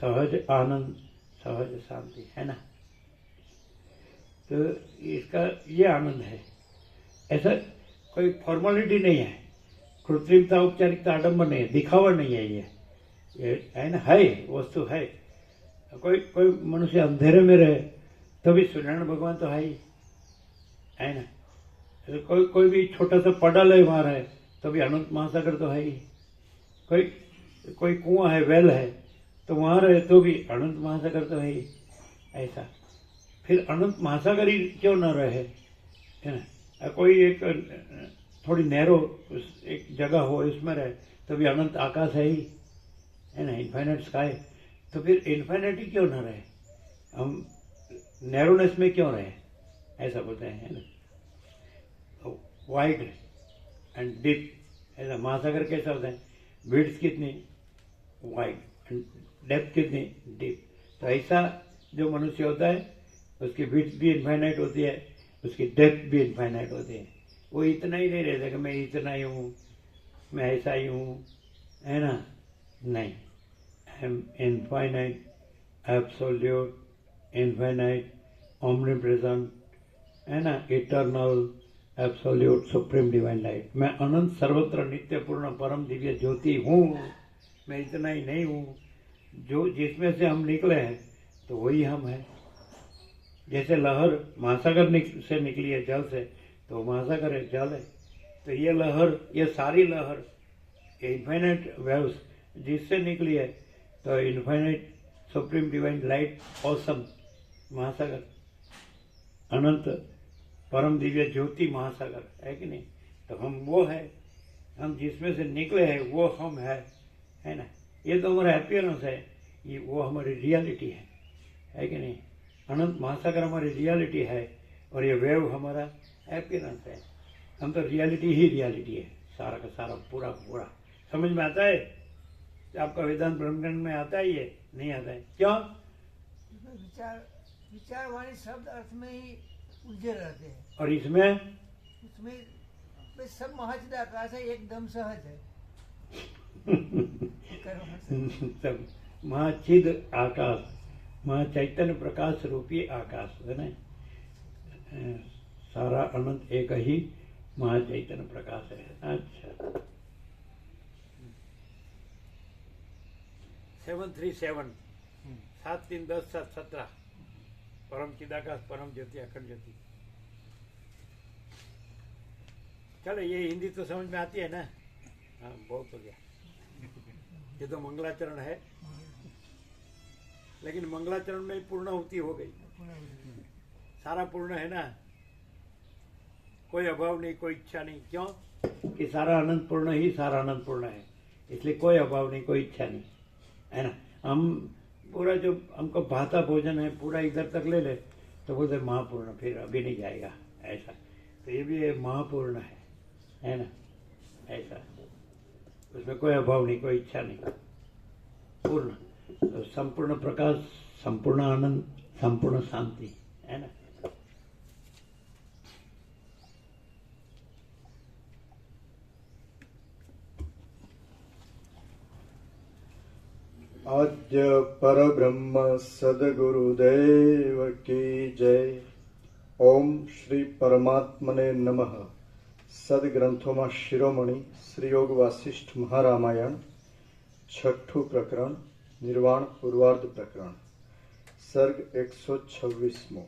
सहज आनंद, सहज शांति, है ना। तो इसका ये आनंद है। ऐसा कोई फॉर्मेलिटी नहीं है, कृत्रिमता, औपचारिकता, आडंबर नहीं है, दिखावा नहीं है, ये है ना, है वस्तु है। कोई मनुष्य अंधेरे में रहे तो भी सूर्यनारायण भगवान तो है ना। तो कोई भी छोटा सा पडल है वहाँ रहे तो भी अनंत महासागर तो है ही। कोई कुआं है, वेल है, तो वहाँ रहे तो भी अनंत महासागर तो है ही। ऐसा फिर अनंत महासागर ही क्यों न रहे, है ना। कोई एक थोड़ी नैरो एक जगह हो, इसमें रहे तो भी अनंत आकाश है ही, है ना, इन्फाइनाइट स्काई। तो फिर इन्फाइनाइटी क्यों न रहे, हम नैरोनेस में क्यों रहे, ऐसा बोलते हैं, है ना। वाइड एंड डीप, ऐसा महासागर कैसा होता है, विड्थ कितनी वाइड एंड डेप्थ कितनी डीप। तो ऐसा जो मनुष्य होता है उसकी विड्थ भी इन्फाइनाइट होती है, उसकी डेप्थ भी इन्फाइनाइट होती है। वो इतना ही नहीं रहता कि मैं इतना ही हूँ, मैं ऐसा ही हूँ, है ना, नहीं। I am infinite, absolute, infinite, omnipresent, है ना, eternal, absolute, supreme divine light. मैं अनंत, सर्वत्र, नित्य पूर्ण, परम दिव्य ज्योति हूँ। मैं इतना ही नहीं हूँ, जो जिसमें से हम निकले हैं तो वही हम हैं। जैसे लहर महासागर से निकली है जल से, तो महासागर है, जल है। तो ये लहर, ये सारी लहर, ये इन्फाइनाइट वेव्स जिससे निकली है, तो infinite supreme divine light, awesome महासागर, अनंत परम दिव्य ज्योति महासागर, है कि नहीं। तो हम वो है हम जिसमें से निकले हैं वो हम है ना। ये तो हमारा अपीयरेंस है, ये वो हमारी रियलिटी है कि नहीं। अनंत महासागर हमारी रियलिटी है और ये वेव हमारा अपीयरेंस है। हम तो रियलिटी ही रियलिटी है, सारा का सारा पूरा पूरा। समझ में आता है? आपका वेदांत ब्रह्मज्ञान में आता है? ये नहीं आता है, क्यों? विचार वाणी शब्द अर्थ में ही उलझे रहते हैं, और इसमें उसमें सब महचिदाकाश है, एकदम सहज है। सब महाचिद आकाश, महाचैतन्य प्रकाश रूपी आकाश है ना। सारा अनंत एक ही महाचैतन्य प्रकाश है। अच्छा 737 7 3 10 7 17 परम चिदाकाश परम ज्योति अखंड ज्योति। चलो ये हिंदी तो समझ में आती है ना। हाँ बहुत हो गया। ये तो मंगलाचरण है, लेकिन मंगलाचरण में पूर्णाहुति हो गई। सारा पूर्ण है ना, कोई अभाव नहीं, कोई इच्छा नहीं। क्यों कि सारा अनंत पूर्ण ही सारा अनंत पूर्ण है, इसलिए कोई अभाव नहीं, कोई इच्छा नहीं, है ना। हम पूरा जो हमको भाता भोजन है पूरा इधर तक ले ले तो बोलते महापूर्ण, फिर अभी नहीं जाएगा ऐसा। तो ये भी महापूर्ण है ना, ऐसा। उसमें कोई अभाव नहीं, कोई इच्छा नहीं, पूर्ण। तो संपूर्ण प्रकाश, संपूर्ण आनंद, संपूर्ण शांति, है ना। आद्य परब्रह्म सद्गुरुदेव की जय। ओम श्री परमात्मने नमः। સદગ્રંથોમાં શિરોમણી શ્રી યોગ વાસિષ્ઠ મહારામાયણ છઠ્ઠું પ્રકરણ નિર્વાણ પૂર્વાર્ધ પ્રકરણ સર્ગ 126મો।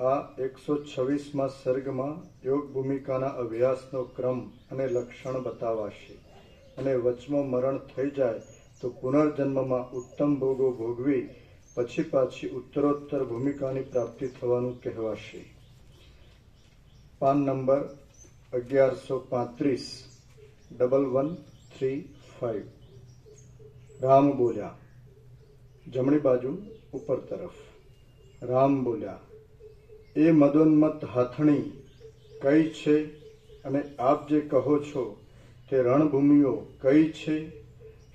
આ 126મા સર્ગમાં યોગ ભૂમિકાના અભ્યાસનો ક્રમ અને લક્ષણ બતાવાશે અને વચમાં મરણ થઈ જાય તો પુનર્જન્મમાં ઉત્તમ ભોગો ભોગવી પછી પાછી ઉત્તરોત્તર ભૂમિકાની પ્રાપ્તિ થવાનું કહેવાશે। PAN number 1135 1135। રામ બોલ્યા, જમણી બાજુ ઉપર તરફ। રામ બોલ્યા, એ મદોન્મત્ત હાથણી કઈ છે અને આપ જે કહો છો તે રણભૂમિઓ કઈ છે?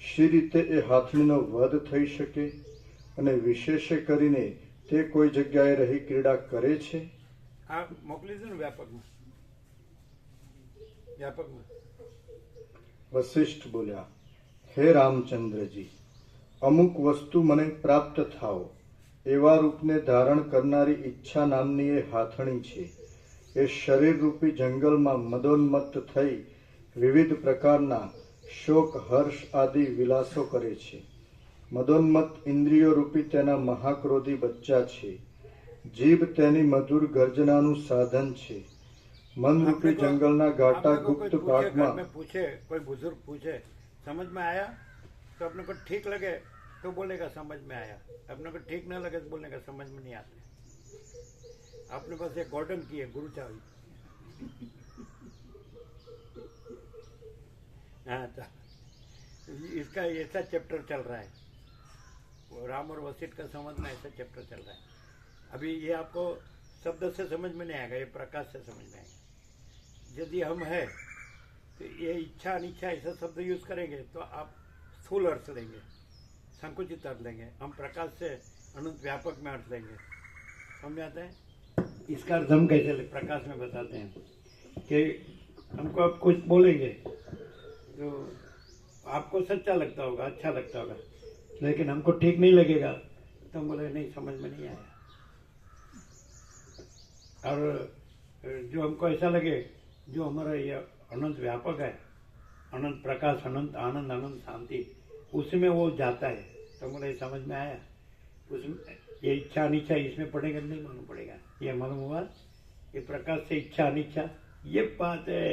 શી રીતે એ હાથણીનો વધ થઈ શકે અને વિશેષે કરીને તે કોઈ જગ્યાએ રહી ક્રીડા કરે છે? આ મોકલી દો ને વ્યાપકમાં। વશિષ્ઠ બોલ્યા, હે રામચંદ્રજી, અમુક વસ્તુ મને પ્રાપ્ત થાઓ એવા રૂપને ધારણ કરનારી ઈચ્છા નામની એ હાથણી છે। એ શરીર રૂપી જંગલમાં મદોન્મત્ત થઈ વિવિધ પ્રકારના શોક હર્ષ આદિ વિલાસો કરે છે। મદોન્મત્ત ઇન્દ્રિયો રૂપી તેના મહાક્રોધી બચ્ચા છે। જીભ તેની મધુર ગર્જનાનું સાધન છે। मन रूपी जंगलना घाटा गुप्त पाठ में पूछे, कोई बुजुर्ग पूछे समझ में आया तो अपने को ठीक लगे तो बोलेगा समझ में आया, अपने को ठीक न लगे तो बोलेगा समझ में नहीं आते। अपने पास एक गोल्डन की है गुरु चाबी। हाँ तो इसका ऐसा चैप्टर चल रहा है, राम और वशिष्ठ का संबंध में ऐसा चैप्टर चल रहा है। अभी ये आपको शब्द से समझ में नहीं आएगा, ये प्रकाश से समझ में आएगा। यदि हम है तो ये इच्छा अनिच्छा ऐसा शब्द यूज करेंगे तो आप स्थूल अर्थ लेंगे, संकुचित अर्थ लेंगे। हम प्रकाश से अनंत व्यापक में अर्थ लेंगे। समझ आता है? इसका अर्थ हम कैसे प्रकाश में बताते हैं कि हमको आप कुछ बोलेंगे तो आपको सच्चा लगता होगा, अच्छा लगता होगा, लेकिन हमको ठीक नहीं लगेगा तो हम बोले नहीं समझ में नहीं आया। और जो हमको ऐसा लगे जो हमारा ये अनंत व्यापक है, अनंत प्रकाश, अनंत आनंद, अनंत शांति, उसमें वो जाता है तो मुझे समझ में आया। उसमें ये इच्छा अनिच्छा इसमें पड़ेगा नहीं मालूम पड़ेगा। ये मालूम हुआ ये प्रकाश से इच्छा अनिच्छा ये बात है।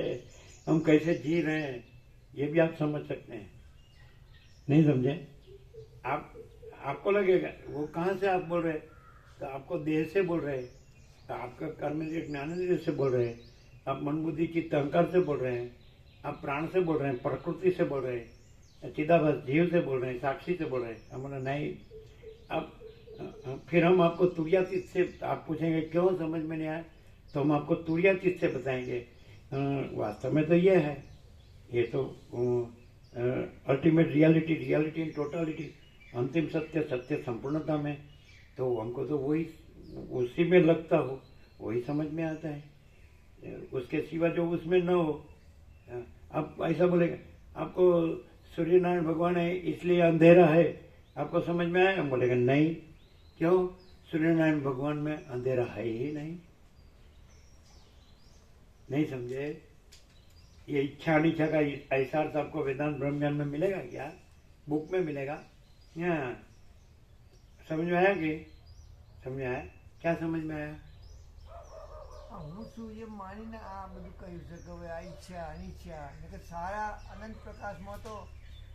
हम कैसे जी रहे हैं ये भी आप समझ सकते हैं। नहीं समझे? आपको लगेगा वो कहाँ से आप बोल रहे हैं, तो आपको देह से बोल रहे हैं, तो आपका कर्मेंद्रिय ज्ञानेंद्रिय से बोल रहे हैं, आप मन बुद्धि चित्त अहंकार से बोल रहे हैं, आप प्राण से बोल रहे हैं, प्रकृति से बोल रहे हैं, चिदाभास जीव से बोल रहे हैं, साक्षी से बोल रहे हैं। हम बोले नहीं। अब फिर हम आपको तुर्यातीत से, आप पूछेंगे क्यों समझ में नहीं आया, तो हम आपको तुर्यातीत से बताएंगे। वास्तव में तो ये है, ये तो ultimate reality, reality in totality, अंतिम सत्य, सत्य संपूर्णता में। तो हमको तो वही, उसी में लगता हो वही समझ में आता है, उसके सिवा जो उसमें न हो। आप ऐसा बोलेगा आपको सूर्य नारायण भगवान है इसलिए अंधेरा है, आपको समझ में आया? हम बोलेगा नहीं। क्यों? सूर्य नारायण भगवान में अंधेरा है ही नहीं। नहीं समझे? ये इच्छा अनिच्छा का ऐसा अर्थ आपको वेदांत ब्रह्म ज्ञान में मिलेगा क्या? बुक में मिलेगा? यहाँ समझ में आया कि समझ में आया? क्या समझ में आया? હું શું એ માનીને આ બધું કહ્યું છે કે હવે આ ઈચ્છા અનિચ્છા, નકર સારા અનંત પ્રકાશમાં તો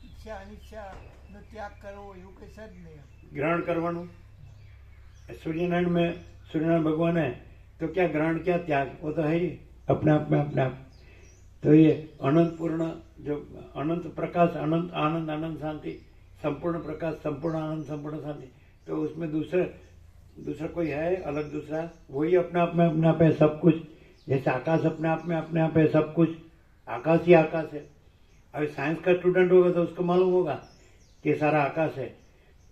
ઈચ્છા અનિચ્છાનો ત્યાગ કરવો એવું કંઈ છે જ નહીં. ग्रहण करवाणु सूर्यनारायण में, सूर्यनारायण भगवान है तो क्या ग्रहण क्या त्याग, वो तो है ही अपने आप में, अपने आप। तो ये अनंत पूर्ण जो अनंत प्रकाश, अनंत आनंद, अनंत शांति, संपूर्ण प्रकाश, संपूर्ण आनंद, संपूर्ण शांति, तो उसमें दूसरा कोई है अलग दूसरा? वही अपने आप में, अपने आप है सब कुछ। जैसे आकाश अपने आप में, अपने आप है सब कुछ, आकाश ही आकाश है। अभी साइंस का स्टूडेंट होगा तो उसको मालूम होगा कि सारा आकाश है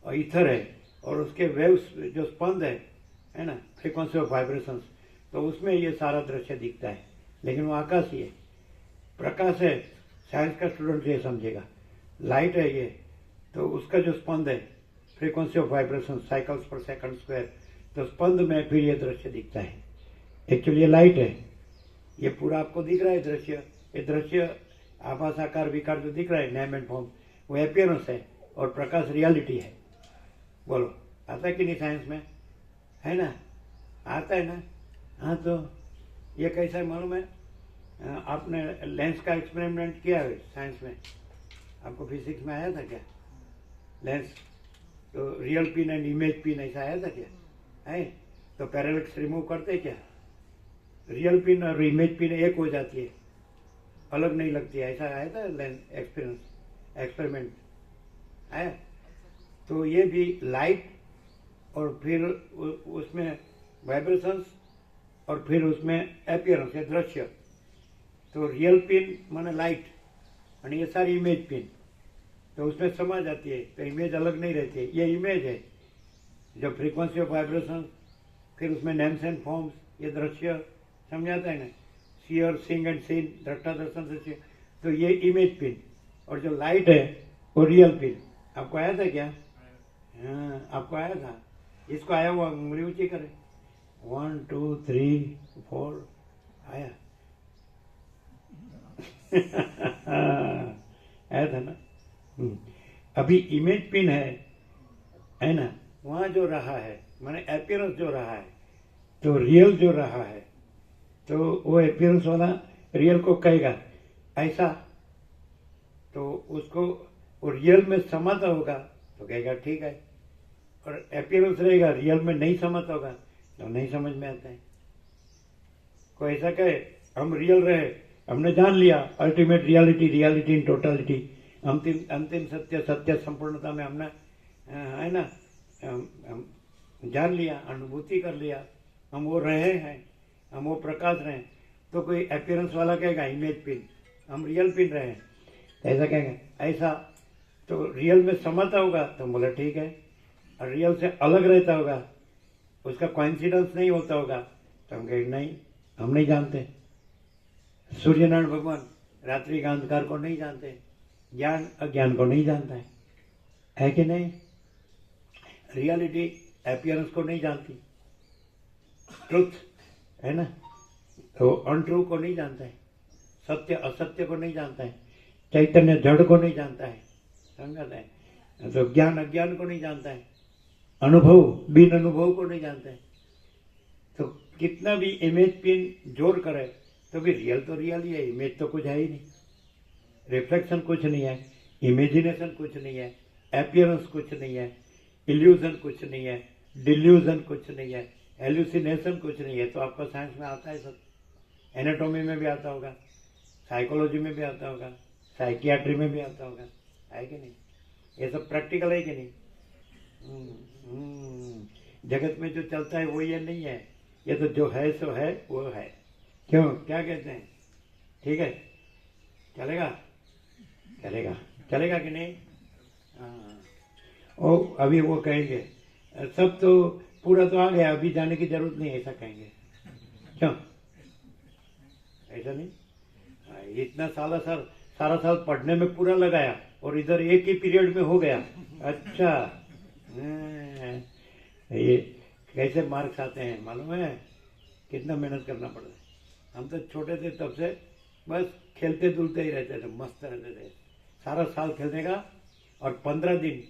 और ईथर है, और उसके वेव्स जो स्पंद है ना, फ्रीक्वेंसी ऑफ वाइब्रेशंस, तो उसमें ये सारा दृश्य दिखता है, लेकिन वो आकाश ही है, प्रकाश है। साइंस का स्टूडेंट ये समझेगा। लाइट है ये, तो उसका जो स्पंद है, फ्रीक्वेंसी ऑफ वाइब्रेशन, साइकिल्स पर सेकंड स्क्वायर, तो स्पंद में फिर ये दृश्य दिखता है। एक्चुअली ये लाइट है, ये पूरा आपको दिख रहा है दृश्य। ये दृश्य आभास आकार विकार जो दिख रहा है, नेम एंड फॉर्म, वो एपियरेंस है, और प्रकाश रियलिटी है। बोलो आता है कि नहीं? साइंस में है ना, आता है ना? हाँ, तो ये कैसा है मालूम है? आपने लेंस का एक्सपेरिमेंट किया है साइंस में? आपको फिजिक्स में आया था क्या लेंस? तो real pin and image pin ऐसा आया था क्या? है तो पैरेलक्स रिमूव करते क्या? रियल पिन और इमेज पिन एक हो जाती है, अलग नहीं लगती है, ऐसा आया था लेंस एक्सपेरिमेंट आया? तो ये भी लाइट, और फिर उसमें वाइब्रेशंस, और फिर उसमें एपियरेंस है दृश्य। तो रियल पिन माने लाइट, और ये सारी इमेज पिन, तो उसमें समा जाती है, तो इमेज अलग नहीं रहती है। ये इमेज है जो फ्रीक्वेंसी ऑफ वाइब्रेशन, फिर उसमें नेम्स एंड फॉर्म्स, ये दृश्य समझाता है ना, सीयर, सिंग एंड सीन, दृष्टा दर्शन दृश्य, तो ये इमेज पिन, और जो लाइट है वो रियल पिन। आपको आया था क्या? हाँ, आपको आया था। इसको आया हुआ उंगली ऊंची करे, 1 2 3 4 आया आया था ना? अभी इमेज पिन है ना, वहां जो रहा है माने एपियरेंस जो रहा है, तो रियल जो रहा है, तो वो एपियरेंस वाला रियल को कहेगा ऐसा, तो उसको वो रियल में समाता होगा तो कहेगा ठीक है, और एपियरेंस रहेगा रियल में नहीं समाता होगा तो नहीं समझ में आता है। कोई ऐसा कहे हम रियल रहे, हमने जान लिया ultimate reality, reality in totality, अंतिम सत्य, सत्य संपूर्णता में हमने है ना हम जान लिया, अनुभूति कर लिया, हम वो रहे हैं, हम वो प्रकाश रहे, तो कोई एपियरेंस वाला कहेगा इमेज पिन, हम रियल पिन रहे हैं, तो ऐसा कहेंगे ऐसा, तो रियल में समाता होगा तो बोले ठीक है, और रियल से अलग रहता होगा, उसका कोइंसिडेंस नहीं होता होगा तो हम कहेंगे नहीं, हम नहीं जानते। सूर्यनारायण भगवान रात्रि का अंधकार को नहीं जानते, ज्ञान अज्ञान को नहीं जानता है कि नहीं? रियलिटी एपियरेंस को नहीं जानती, ट्रुथ है ना, तो अनट्रू को नहीं जानता है, सत्य असत्य को नहीं जानता है, चैतन्य जड़ को नहीं जानता है, समझाता है, तो ज्ञान अज्ञान को नहीं जानता है, अनुभव बिन अनुभव को नहीं जानता है। तो कितना भी इमेज पिन जोड़ करे तो भी रियल तो रियल ही है, इमेज तो कुछ है ही नहीं, रिफ्लेक्शन कुछ नहीं है, इमेजिनेशन कुछ नहीं है, एपियरेंस कुछ नहीं है, इल्यूजन कुछ नहीं है, डिल्यूजन कुछ नहीं है, एल्यूसिनेशन कुछ नहीं है। तो आपका साइंस में आता है सब, एनाटॉमी में भी आता होगा, साइकोलॉजी में भी आता होगा, साइकियाट्री में भी आता होगा, है कि नहीं? ये सब प्रैक्टिकल है कि नहीं? जगत में जो चलता है वो ये नहीं है, ये तो जो है सो है वो है। क्यों, क्या कहते हैं? ठीक है, चलेगा चलेगा चलेगा कि नहीं? हाँ। और अभी वो कहेंगे सब तो पूरा तो आ गया, अभी जाने की जरूरत नहीं, ऐसा कहेंगे। क्यों ऐसा नहीं? इतना सारा साल पढ़ने में पूरा लगाया और इधर एक ही पीरियड में हो गया। अच्छा, ये कैसे मार्क्स आते हैं मालूम है? कितना मेहनत करना पड़ता है। हम तो छोटे थे तब से बस खेलते धुलते ही रहते थे, मस्त रहते थे। सारा साल खेलने का और 15 दिन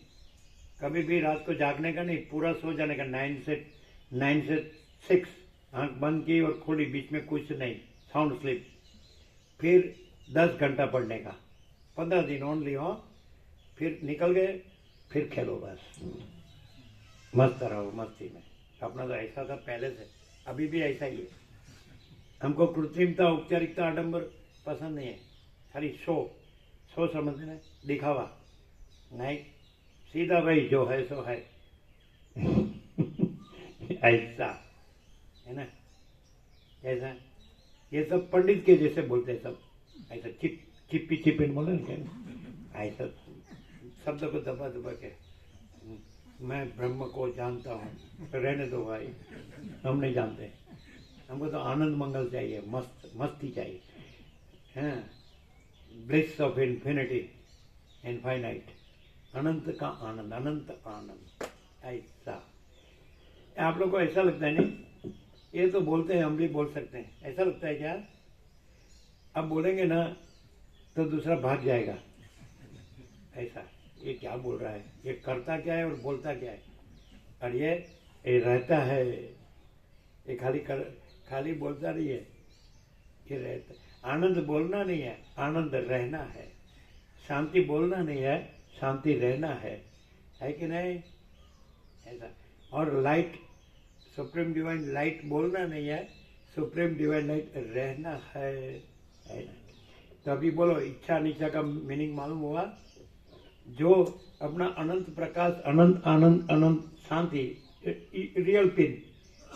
कभी भी रात को जागने का नहीं, पूरा सो जाने का। 9 से 6 आंख बंद की और खोली, बीच में कुछ नहीं, साउंड स्लीप। फिर 10 घंटा पढ़ने का, 15 दिन ओनली हो। फिर निकल गए, फिर खेलो बस, मस्त रहो मस्ती में। अपना तो ऐसा था पहले से, अभी भी ऐसा ही है। हमको कृत्रिमता, औपचारिकता, आडंबर पसंद नहीं है। खाली शो समझते हैं, दिखावा नहीं, सीधा भाई जो है सो है। ऐसा है ना? ऐसा ये सब पंडित के जैसे बोलते हैं सब, ऐसा चिप्पी बोले ना, ऐसा शब्द को दबा के मैं ब्रह्म को जानता हूँ, तो रहने दो भाई, हम नहीं जानते। हमको तो आनंद मंगल चाहिए, मस्ती चाहिए, हैं, ब्लिस ऑफ इन्फिनिटी, इनफाइनाइट, अनंत का आनंद, अनंत आनंद। ऐसा आप लोग को ऐसा लगता है नहीं? ये तो बोलते हैं, हम भी बोल सकते हैं। ऐसा लगता है क्या? अब बोलेंगे ना तो दूसरा भाग जाएगा। ऐसा ये क्या बोल रहा है, ये करता क्या है और बोलता क्या है? और ये रहता है, ये खाली बोलता नहीं है, ये रहता। आनंद बोलना नहीं है, आनंद रहना है। शांति बोलना नहीं है, शांति रहना है कि नहीं? ऐसा। और लाइट, सुप्रीम डिवाइन लाइट बोलना नहीं है, सुप्रीम डिवाइन लाइट रहना है। तो अभी बोलो, इच्छा अनिच्छा का मीनिंग मालूम हुआ? जो अपना अनंत प्रकाश, अनंत आनंद, अनंत शांति, रियल पिन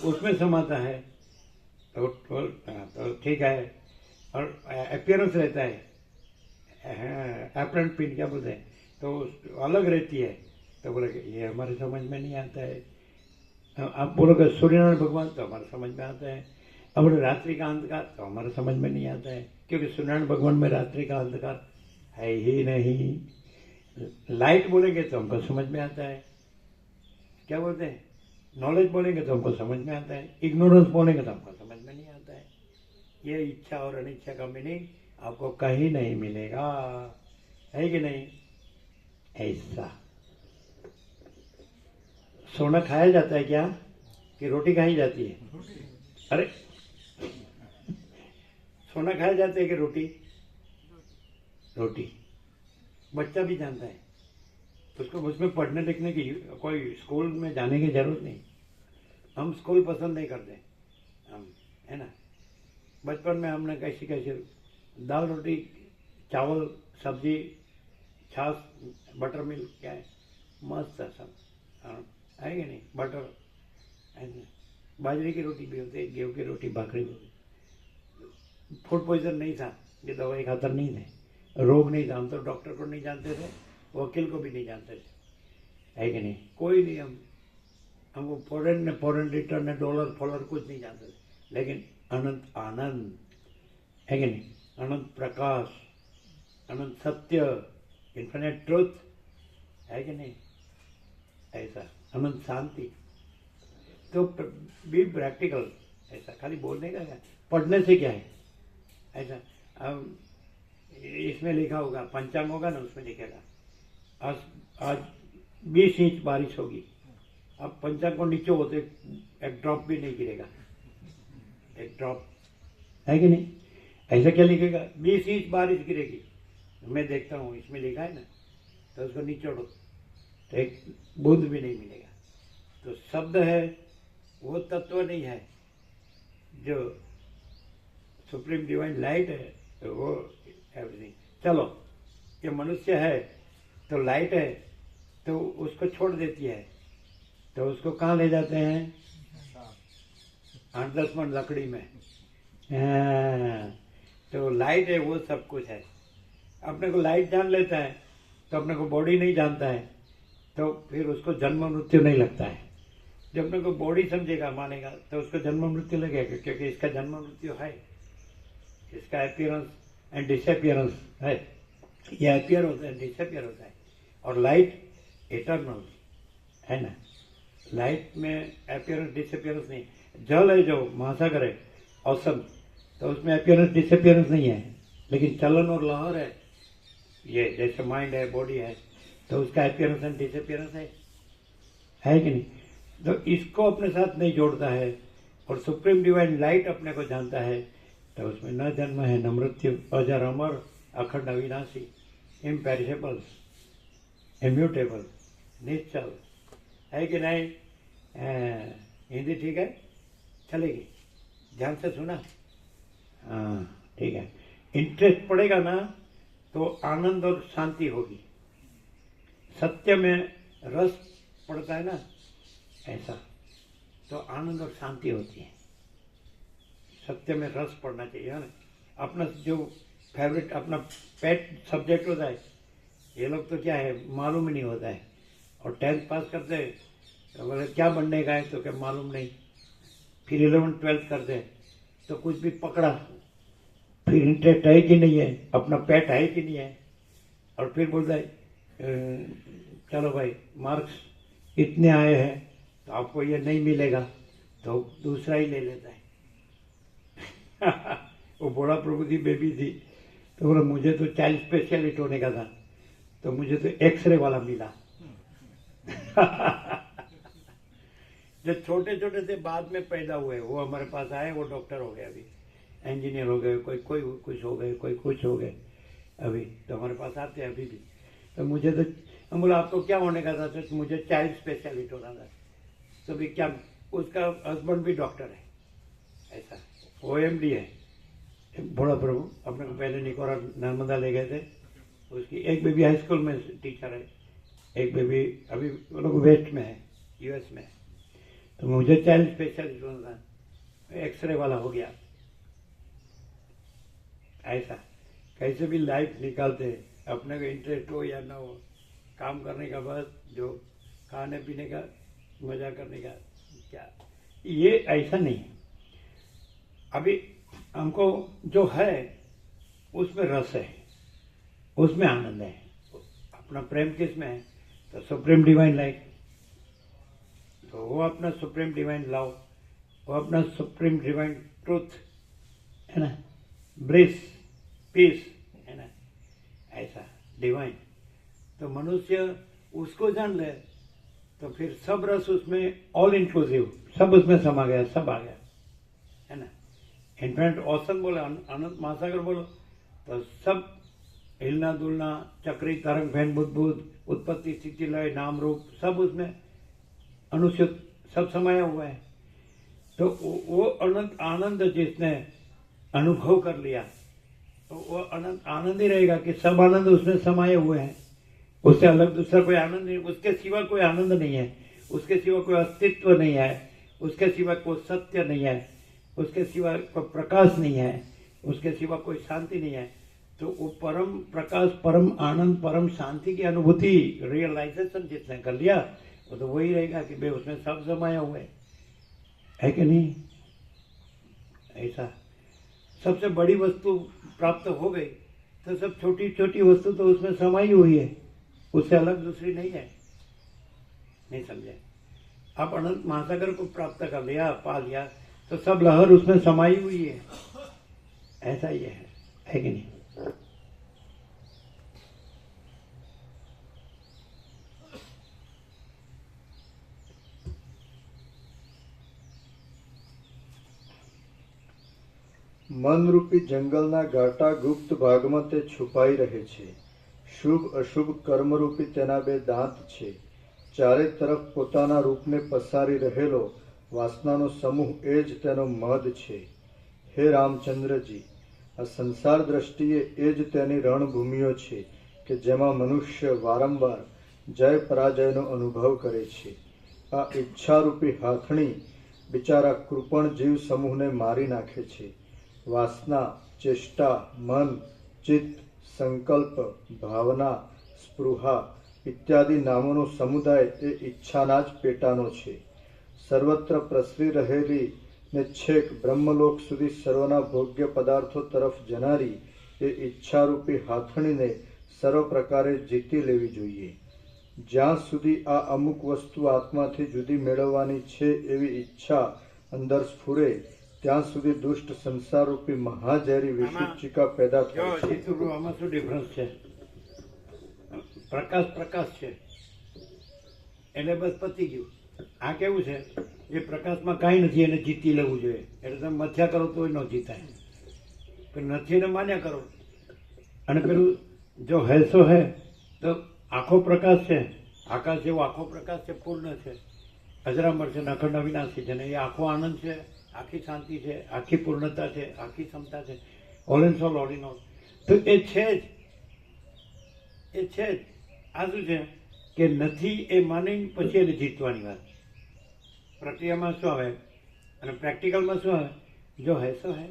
उसमें समाता है तो ठीक है। और अपीयरेंस रहता है, एपरेंट पिन क्या बोलते हैं, तो अलग रहती है। तो बोले ये हमारे समझ में नहीं आता है। आप बोलोगे सूर्यनारायण भगवान, तो हमारे समझ में आता है। अब बोले रात्रि का अंधकार, तो हमारे समझ में नहीं आता है, क्योंकि सूर्यनारायण भगवान में रात्रि का अंधकार है ही नहीं। लाइट बोलेंगे तो हमको समझ में आता है। क्या बोलते हैं? नॉलेज बोलेंगे तो हमको समझ में आता है, इग्नोरेंस बोलेंगे तो हमको समझ में नहीं आता है। ये इच्छा और अनिच्छा का मीनिंग आपको कहीं नहीं मिलेगा, है कि नहीं? ऐसा। सोना खाया जाता है क्या, कि रोटी खाई जाती है? अरे सोना खाया जाता है कि रोटी? रोटी बच्चा भी जानता है, उसको उसमें पढ़ने लिखने की कोई स्कूल में जाने की जरूरत नहीं। हम स्कूल पसंद नहीं करते हम, है ना? बचपन में हमने कैसी दाल रोटी चावल सब्जी छाछ बटर मिल्क, क्या है, मस्त है सब, है कि नहीं? बटर, बाजरे की रोटी भी होती है, गेहूँ की रोटी, भाकरी भी। फूड पॉइजन नहीं था, ये दवाई खातर नहीं थे, रोग नहीं था। हम तो डॉक्टर को नहीं जानते थे, वकील को भी नहीं जानते थे, है कि नहीं? कोई नहीं। हमको फॉरेन रिटर्न है, डॉलर फॉलर कुछ नहीं जानते थे, लेकिन अनंत आनंद, है कि नहीं? अनंत प्रकाश, अनंत सत्य, इन्फिनिट ट्रुथ, है कि नहीं? ऐसा अनंत शांति। तो बी प्रैक्टिकल। ऐसा खाली बोलने का क्या, पढ़ने से क्या है? ऐसा अब इसमें लिखा होगा, पंचांग होगा ना, उसमें लिखेगा आज 20 इंच बारिश होगी। अब पंचांग को नीचे होते एक ड्रॉप भी नहीं गिरेगा, एक ड्रॉप, है कि नहीं? ऐसा क्या लिखेगा? 20 इंच बारिश गिरेगी। मैं देखता हूँ इसमें लिखा है ना, तो उसको निचोड़ो तो एक बूंद भी नहीं मिलेगा। तो शब्द है वो तत्व नहीं है, जो सुप्रीम डिवाइन लाइट है तो वो एवरीथिंग। चलो, ये मनुष्य है तो लाइट है तो उसको छोड़ देती है, तो उसको कहाँ ले जाते हैं? 8-10 मन लकड़ी में। हाँ, तो लाइट है, वो सब कुछ है। अपने को लाइट जान लेता है तो अपने को बॉडी नहीं जानता है, तो फिर उसको जन्म मृत्यु नहीं लगता है। जब अपने को बॉडी समझेगा, मानेगा, तो उसको जन्म मृत्यु लगेगा, क्योंकि इसका जन्म मृत्यु है, इसका अपीयरेंस एंड डिसअपियरेंस है। ये अपीयर होता है, डिसअपियर होता है। और लाइट इटर्नल है ना, लाइट में अपीयरेंस डिसअपियरेंस नहीं। जल है जो महासागर है, औसम, तो उसमें अपीयरेंस डिसअपियरेंस नहीं है, लेकिन चलन और लहर है। ये जैसे माइंड है, बॉडी है, तो उसका अपीयरेंस एंड डिसअपियरेंस है कि नहीं? तो इसको अपने साथ नहीं जोड़ता है और सुप्रीम डिवाइन लाइट अपने को जानता है, तो उसमें न जन्म है न मृत्यु, अजर अमर अखंड अविनाशी, इम्पेरिशेबल, इम्यूटेबल, निश्चल, है कि नहीं? हिंदी ठीक है, चलेगी? ध्यान से सुना? हाँ, ठीक है। इंटरेस्ट पड़ेगा ना तो आनंद और शांति होगी। सत्य में रस पड़ता है ना, ऐसा, तो आनंद और शांति होती है। सत्य में रस पड़ना चाहिए ना। अपना जो फेवरेट, अपना पेट सब्जेक्ट होता है, ये लोग तो क्या है मालूम ही नहीं होता है, और 10th पास करते हैं तो बोले क्या बनने का है, तो क्या मालूम नहीं। फिर 11th 12th करते हैं तो कुछ भी पकड़ा, फिर इंटरेस्ट है कि नहीं है, अपना पेट है कि नहीं है, और फिर बोलता है चलो भाई मार्क्स इतने आए हैं तो आपको ये नहीं मिलेगा, तो दूसरा ही ले लेता है। वो बड़ा प्रभु थी, बेबी थी, तो बोला मुझे तो चाइल्ड स्पेशलिस्ट होने का था, तो मुझे तो एक्सरे वाला मिला। जो छोटे छोटे से बाद में पैदा हुए वो हमारे पास आए, वो डॉक्टर हो गए, अभी इंजीनियर हो गए, कोई कुछ हो गए, कोई कुछ हो गए, अभी तो हमारे पास आते हैं अभी भी। तो मुझे तो, हम बोला आपको क्या होने का था? तो मुझे चाइल्ड स्पेशलिस्ट होना था। तो भी क्या, उसका हस्बैंड भी डॉक्टर है, ऐसा OMD है, बड़ा प्रभु। अपने को पहले निकोरा नर्मदा ले गए थे, उसकी एक बेबी हाई स्कूल में टीचर है, एक बेबी अभी वो लोग वेस्ट में है, US में है। तो मुझे चाइल्ड स्पेशलिस्ट होना था, एक्सरे वाला हो गया। ऐसा कैसे भी लाइफ निकालते हैं, अपने को इंटरेस्ट हो या ना हो, काम करने का बस, जो खाने पीने का, मजा करने का, क्या ये ऐसा नहीं है। अभी हमको जो है उसमें रस है, उसमें आनंद है। अपना प्रेम किस में है? तो सुप्रीम डिवाइन लाइट, तो वो अपना सुप्रीम डिवाइन लव, वो अपना सुप्रीम डिवाइन ट्रूथ है ना, ब्लिस, पीस है ना, ऐसा डिवाइन। तो मनुष्य उसको जान ले तो फिर सब रस उसमें, ऑल इंक्लूसिव, सब उसमें समा गया, सब आ गया, है ना। इनफैक्ट औसम बोले, अनंत महासागर बोलो, तो सब हिलना डुलना, चक्री तरंग फैन बुद्ध, उत्पत्ति स्थिति लय नाम रूप, सब उसमें अनुसूत, सब समाया हुआ है। तो वो अनंत आनंद जिसने अनुभव कर लिया, तो वो अनंत आनंद ही रहेगा कि सब आनंद उसमें समाये हुए हैं। उससे अलग दूसरा कोई आनंद नहीं, उसके सिवा कोई आनंद नहीं है, उसके सिवा कोई अस्तित्व नहीं है, उसके सिवा कोई सत्य नहीं है, उसके सिवा कोई प्रकाश नहीं है, उसके सिवा कोई शांति नहीं है। तो वो परम प्रकाश, परम आनंद, परम शांति की अनुभूति, रियलाइजेशन जिसने कर लिया, वो तो वही रहेगा कि भाई उसमें सब समाया हुआ है कि नहीं। ऐसा सबसे बड़ी वस्तु प्राप्त हो गई तो सब छोटी छोटी वस्तु तो उसमें समाई हुई है, उससे अलग दूसरी नहीं है। नहीं समझे? आप अनंत महासागर को प्राप्त कर लिया, पा लिया, तो सब लहर उसमें समाई हुई है। ऐसा ही है कि नहीं? મનરૂપી જંગલના ગાટા ગુપ્ત ભાગમાં તે છુપાઈ રહે છે. શુભ અશુભ કર્મરૂપી તેના બે દાંત છે. ચારે તરફ પોતાના રૂપને પસારી રહેલો વાસનાનો સમૂહ એ જ તેનો મધ છે. હે રામચંદ્રજી, આ સંસાર દ્રષ્ટિએ એ જ તેની રણભૂમિઓ છે કે જેમાં મનુષ્ય વારંવાર જય પરાજયનો અનુભવ કરે છે. આ ઈચ્છારૂપી હાથણી બિચારા કૃપણ જીવ સમૂહને મારી નાખે છે. વાસના, ચેષ્ટા, મન, ચિત્ત, સંકલ્પ, ભાવના, સ્પૃહા ઇત્યાદિ નામોનો સમુદાય એ ઈચ્છાના જ પેટાનો છે. સર્વત્ર પ્રસરી રહેલી ને છેક બ્રહ્મલોક સુધી સર્વના ભોગ્ય પદાર્થો તરફ જનારી એ ઈચ્છારૂપી હાથણીને સર્વ પ્રકારે જીતી લેવી જોઈએ. જ્યાં સુધી આ અમુક વસ્તુ આત્માથી જુદી મેળવવાની છે એવી ઈચ્છા અંદર સ્ફુરે ત્યાં સુધી દુષ્ટ સંસારરૂપી મહાઝેરી વિસૂચિકા પેદા થાય છે. જીતુભાઈ, આમાં શું ડિફરન્સ છે? પ્રકાશ છે એટલે બસ પતી ગયું. આ કેવું છે, જે પ્રકાશમાં કાંઈ નથી એને જીતી લેવું જોઈએ. એટલે તમે મથ્યા કરો તોય ન જીતાય, પણ નથી એને માન્યા કરો. અને પેલું જો હૈસો હે તો આખો પ્રકાશ છે, આકાશ જેવો આખો પ્રકાશ છે, પૂર્ણ છે, અજરામર છે, અખંડ અવિનાશી છે, ને એ આખો આનંદ છે, આખી શાંતિ છે, આખી પૂર્ણતા છે, આખી ક્ષમતા છે, all and soul all in all. તો એ છે જ. આ શું છે કે નથી એ માની પછી એને જીતવાની વાત. પ્રક્રિયામાં શું આવે અને પ્રેક્ટિકલમાં શું આવે? જો હૈસો હે,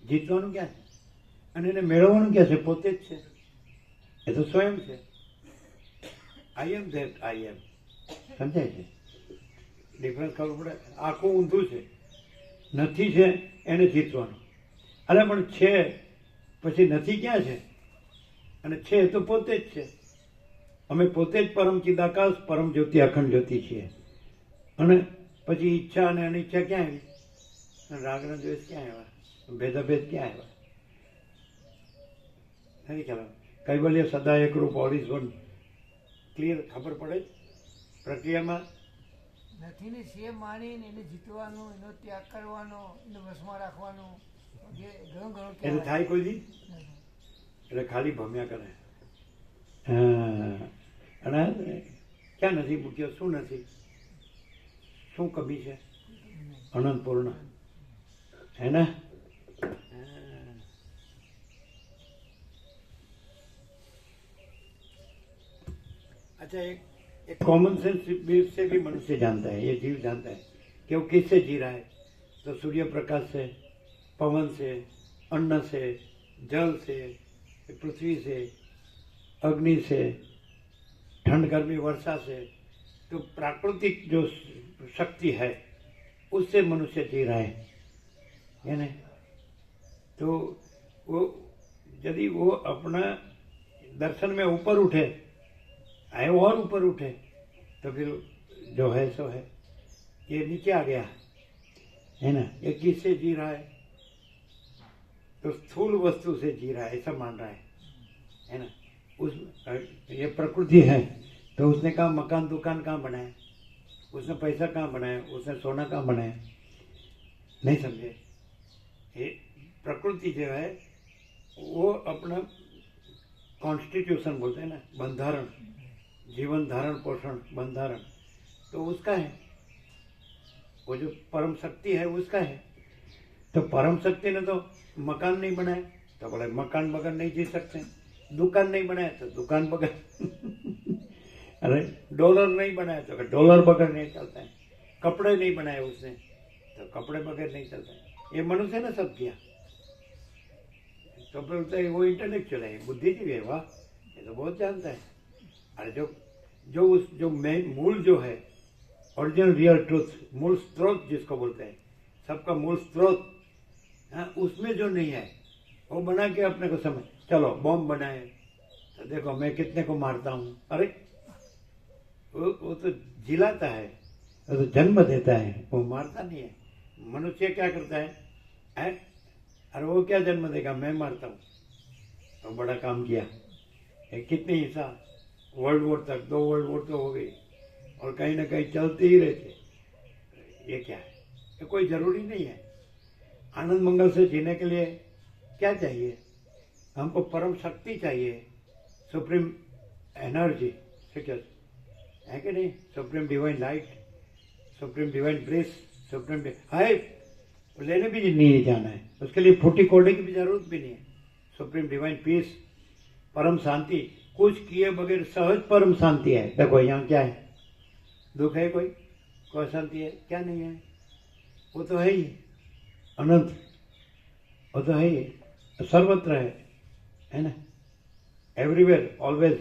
જીતવાનું ક્યાં છે? અને એને મેળવવાનું ક્યાં છે? પોતે જ છે. એ તો સ્વયં છે. આઈ એમ ધેટ આઈ એમ. સમજાય છે? ડિફરન્સ ખબર પડે? આખું ઊંધું છે. નથી છે એને જીતવાનું. અરે પણ છે પછી નથી ક્યાં છે? અને છે તો પોતે જ છે. અમે પોતે જ પરમ ચિદાકાશ, પરમ જ્યોતિ, અખંડ જ્યોતિ છીએ. અને પછી ઈચ્છા અને અનિચ્છા ક્યાં આવી? રાગના દ્વેષ ક્યાં આવ્યા? ભેદાભેદ ક્યાં આવ્યા? નથી ખ્યાલ. કૈવલ્ય સદા એકરૂપ, ઓલ ઇઝ વન. ક્લિયર ખબર પડે પ્રક્રિયામાં? નથી ને છે માનીને એને જીતવાનું, એનો ત્યાગ કરવાનો, એને વશમાં રાખવાનો, ઘણું ઘણું એટલે થાય કોઈ દી? એટલે ખાલી ભમ્યા કરે. અને ક્યાં નથી મૂક્યો? શું નથી? શું કમી છે? અનંત પૂર્ણ હે ને? अच्छा, एक कॉमन सेंस से भी मनुष्य जानता है, ये जीव जानता है कि वो किससे जी रहा है. तो सूर्य प्रकाश से, पवन से, अन्न से, जल से, पृथ्वी से, अग्नि से, ठंड गर्मी वर्षा से, तो प्राकृतिक जो शक्ति है उससे मनुष्य जी रहा है ना. तो वो यदि वो अपना दर्शन में ऊपर उठे, आए और ऊपर उठे, तो फिर जो है सो है. ये नीचे आ गया है ना. ये किससे जी रहा है? तो स्थूल वस्तु से जी रहा है, ऐसा मान रहा है ना. उस ये प्रकृति है तो उसने कहा मकान दुकान कहाँ बनाया, उसने पैसा कहाँ बनाया, उसने सोना कहाँ बनाया? नहीं समझे? ये प्रकृति जो है वो अपना कॉन्स्टिट्यूशन बोलते हैं ना, बंधारण, जीवन धारण पोषण बंधारण, तो उसका है. वो जो परम शक्ति है उसका है. तो परम शक्ति ने तो मकान नहीं बनाया तो बोले मकान बगैर नहीं जी सकते, दुकान नहीं बनाया तो दुकान बगैर अरे डॉलर नहीं बनाया तो डॉलर बगैर नहीं चलता है, कपड़े नहीं बनाए उसने तो कपड़े बगैर नहीं चलता है. ये मनुष्य ने सब किया. तो बोलते है वो इंटेलेक्चुअल है, बुद्धिजीवी है. वाह, ये तो बहुत जानता है. अरे जो मेन मूल जो है, ओरिजिनल रियल ट्रूथ, मूल स्रोत जिसको बोलते हैं, सबका मूल स्रोत, हाँ, उसमें जो नहीं है वो बना के अपने को समझ. चलो बॉम्ब बनाए तो देखो मैं कितने को मारता हूँ. अरे वो तो जिलाता है, वो तो जन्म देता है, वो मारता नहीं है. मनुष्य क्या करता है? अरे वो क्या जन्म देगा? मैं मारता हूँ. तो बड़ा काम किया. कितने हिस्सा वर्ल्ड वॉर तक, 2 वर्ल्ड वॉर तो हो गई और कहीं ना कहीं चलते ही रहते. ये क्या है? ये कोई जरूरी नहीं है. आनंद मंगल से जीने के लिए क्या चाहिए? हमको परम शक्ति चाहिए, सुप्रीम एनर्जी, है कि नहीं? Supreme divine light, supreme divine bliss, supreme है. लेने भी नहीं जाना है, उसके लिए फूटी कोडे की भी जरूरत भी नहीं है। सुप्रीम डिवाइन पीस, परम शांति, कुछ किए बगैर सहज परम शांति है। देखो यहाँ क्या है, दुख है कोई शांति है क्या? नहीं है, वो तो है ही अनंत, वो तो है ही, सर्वत्र है ना, एवरीवेयर, ऑलवेज,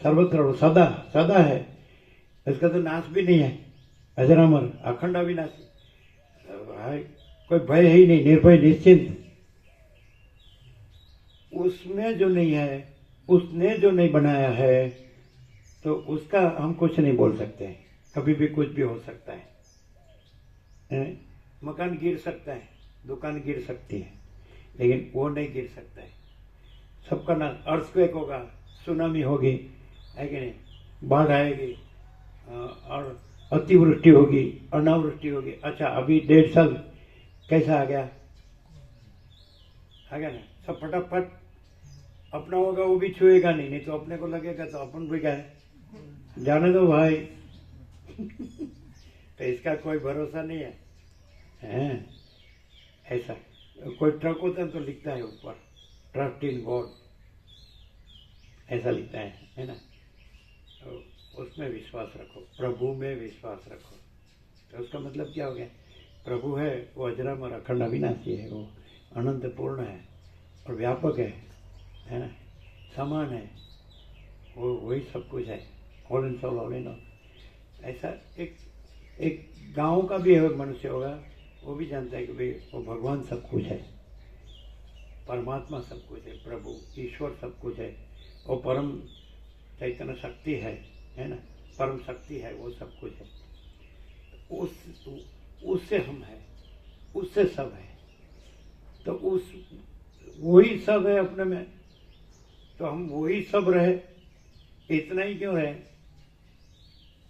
सर्वत्र, सदा सदा है। इसका तो नाश भी नहीं है, अजरामर, अखंड अविनाशी, कोई भय ही नहीं, निर्भय निश्चिंत। उसमें जो नहीं है, उसने जो नहीं बनाया है, तो उसका हम कुछ नहीं बोल सकते हैं। कभी भी कुछ भी हो सकता है। मकान गिर सकता है, दुकान गिर सकती है, लेकिन वो नहीं गिर सकता है। सबका ना, अर्थक्वेक होगा, सुनामी होगी, है कि नहीं, बाढ़ आएगी, और अतिवृष्टि होगी, अनावृष्टि होगी। अच्छा, अभी 1.5 साल कैसा आ गया ना, सब फटाफट अपना होगा, वो भी छुएगा नहीं तो अपने को लगेगा तो अपन भी क्या है, जाने दो भाई। तो इसका कोई भरोसा नहीं है। ऐसा कोई ट्रक होता है तो लिखता है ऊपर, ट्रस्ट इन गॉड, ऐसा लिखता है ना। तो उसमें विश्वास रखो, प्रभु में विश्वास रखो। तो उसका मतलब क्या हो गया, प्रभु है वो अजरामर, अखंड अविनाशी है, वो अनंत पूर्ण है और व्यापक है ना, समान है, वो वही सब कुछ है, all in all, all in all. ऐसा एक गांव का भी मनुष्य होगा, वो भी जानता है कि भाई वो भगवान सब कुछ है, परमात्मा सब कुछ है, प्रभु ईश्वर सब कुछ है, वो परम चैतन्य शक्ति है ना, परम शक्ति है, वो सब कुछ है। उससे हम है, उससे सब है, तो उस वही सब है अपने में, तो हम वही सब रहे, इतना ही क्यों रहे,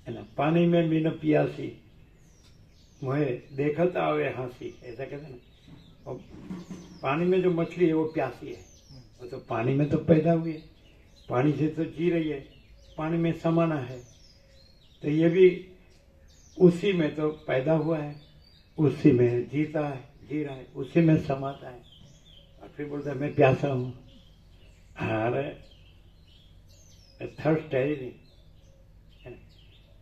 है ना। पानी में बिन पियासी मुझे देखत आवे हंसी, ऐसा कहते ना। और पानी में जो मछली है वो प्यासी है, वो तो पानी में तो पैदा हुई है, पानी से तो जी रही है, पानी में समाना है, तो ये भी उसी में तो पैदा हुआ है, उसी में जीता है, जी रहा है, उसी में समाता है। और फिर बोलता है मैं प्यासा हूँ। अरे थर्स्ट है ही नहीं,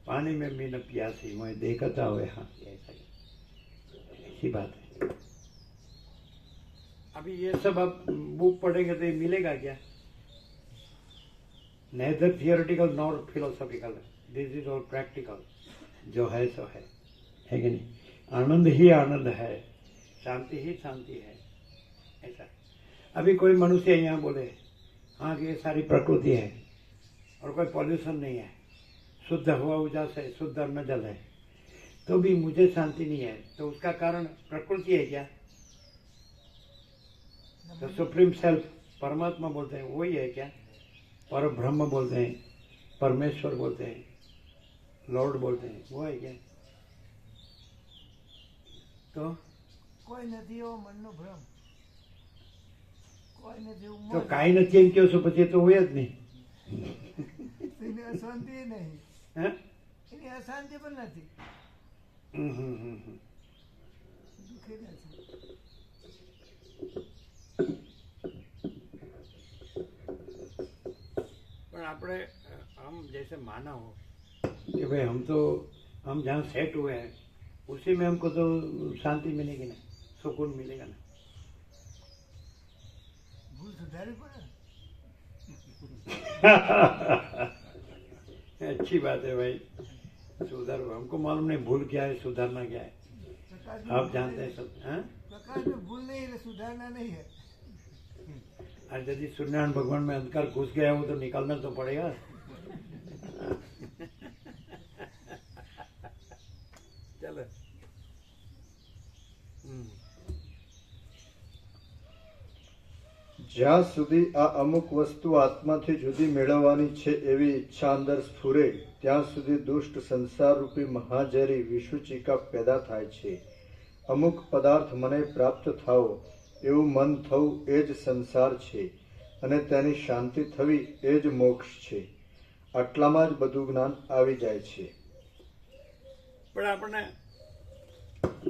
पानी में भी न प्यासी मैं देखता हुए हंसी, ऐसी बात है। अभी ये सब आप बुक पढ़ेंगे तो ये मिलेगा क्या? Neither theoretical nor philosophical, this is all practical, जो है सो है कि नहीं। आनंद ही आनंद है, शांति ही शांति है, ऐसा। अभी कोई मनुष्य यहाँ बोले हाँ कि ये सारी प्रकृति है और कोई पॉल्यूशन नहीं है, शुद्ध हवा उजास है, शुद्ध अन्न जल है, तो भी मुझे शांति नहीं है, तो उसका कारण प्रकृति है क्या? तो सुप्रीम सेल्फ परमात्मा बोलते हैं वही है क्या? पर ब्रह्म बोलते हैं, परमेश्वर बोलते हैं, लॉर्ड बोलते हैं, वो है क्या? तो કોઈ નથી એવો મનનો ભ્રમ, કોઈ નથી એવું તો મન. કાંઈ નથી એમ કહો છો પછી તો હોય જ નહીં. એને અશાંતિ નહીં, હે? એની અશાંતિ પણ નથી, હમ. દુઃખી નથી. पर આપણે हम जैसे माना हो कि भाई हम जहाँ सेट हुए हैं उसी में हमको तो शांति मिलेगी ना, सुकून मिलेगा ना. ભૂલ સુધારવી પડે ને. अच्छी बात है भाई, सुधारो. हमको मालूम नहीं भूल क्या है, सुधारना क्या है, પ્રકાશની आप ભૂલ जानते हैं નહીં. सब. हाँ? પ્રકાશની ભૂલ નહીં એટલે સુધારણા नहीं है. आज यदि सूर्यनारायण भगवान में अंधकार घुस गया हो तो निकालना तो पड़ेगा. चलो. જ્યાં સુધી આ અમુક વસ્તુ આત્માથી જુદી મેળવવાની છે એવી ઈચ્છા અંદર સ્ફુરે ત્યાં સુધી દુષ્ટ સંસારરૂપી મહાઝેરી વિષુચિકા પેદા થાય છે. અમુક પદાર્થ મને પ્રાપ્ત થાવો એવું મન થવું એ જ સંસાર છે અને તેની શાંતિ થવી એ જ મોક્ષ છે. આટલામાં જ બધું જ્ઞાન આવી જાય છે. પણ આપણને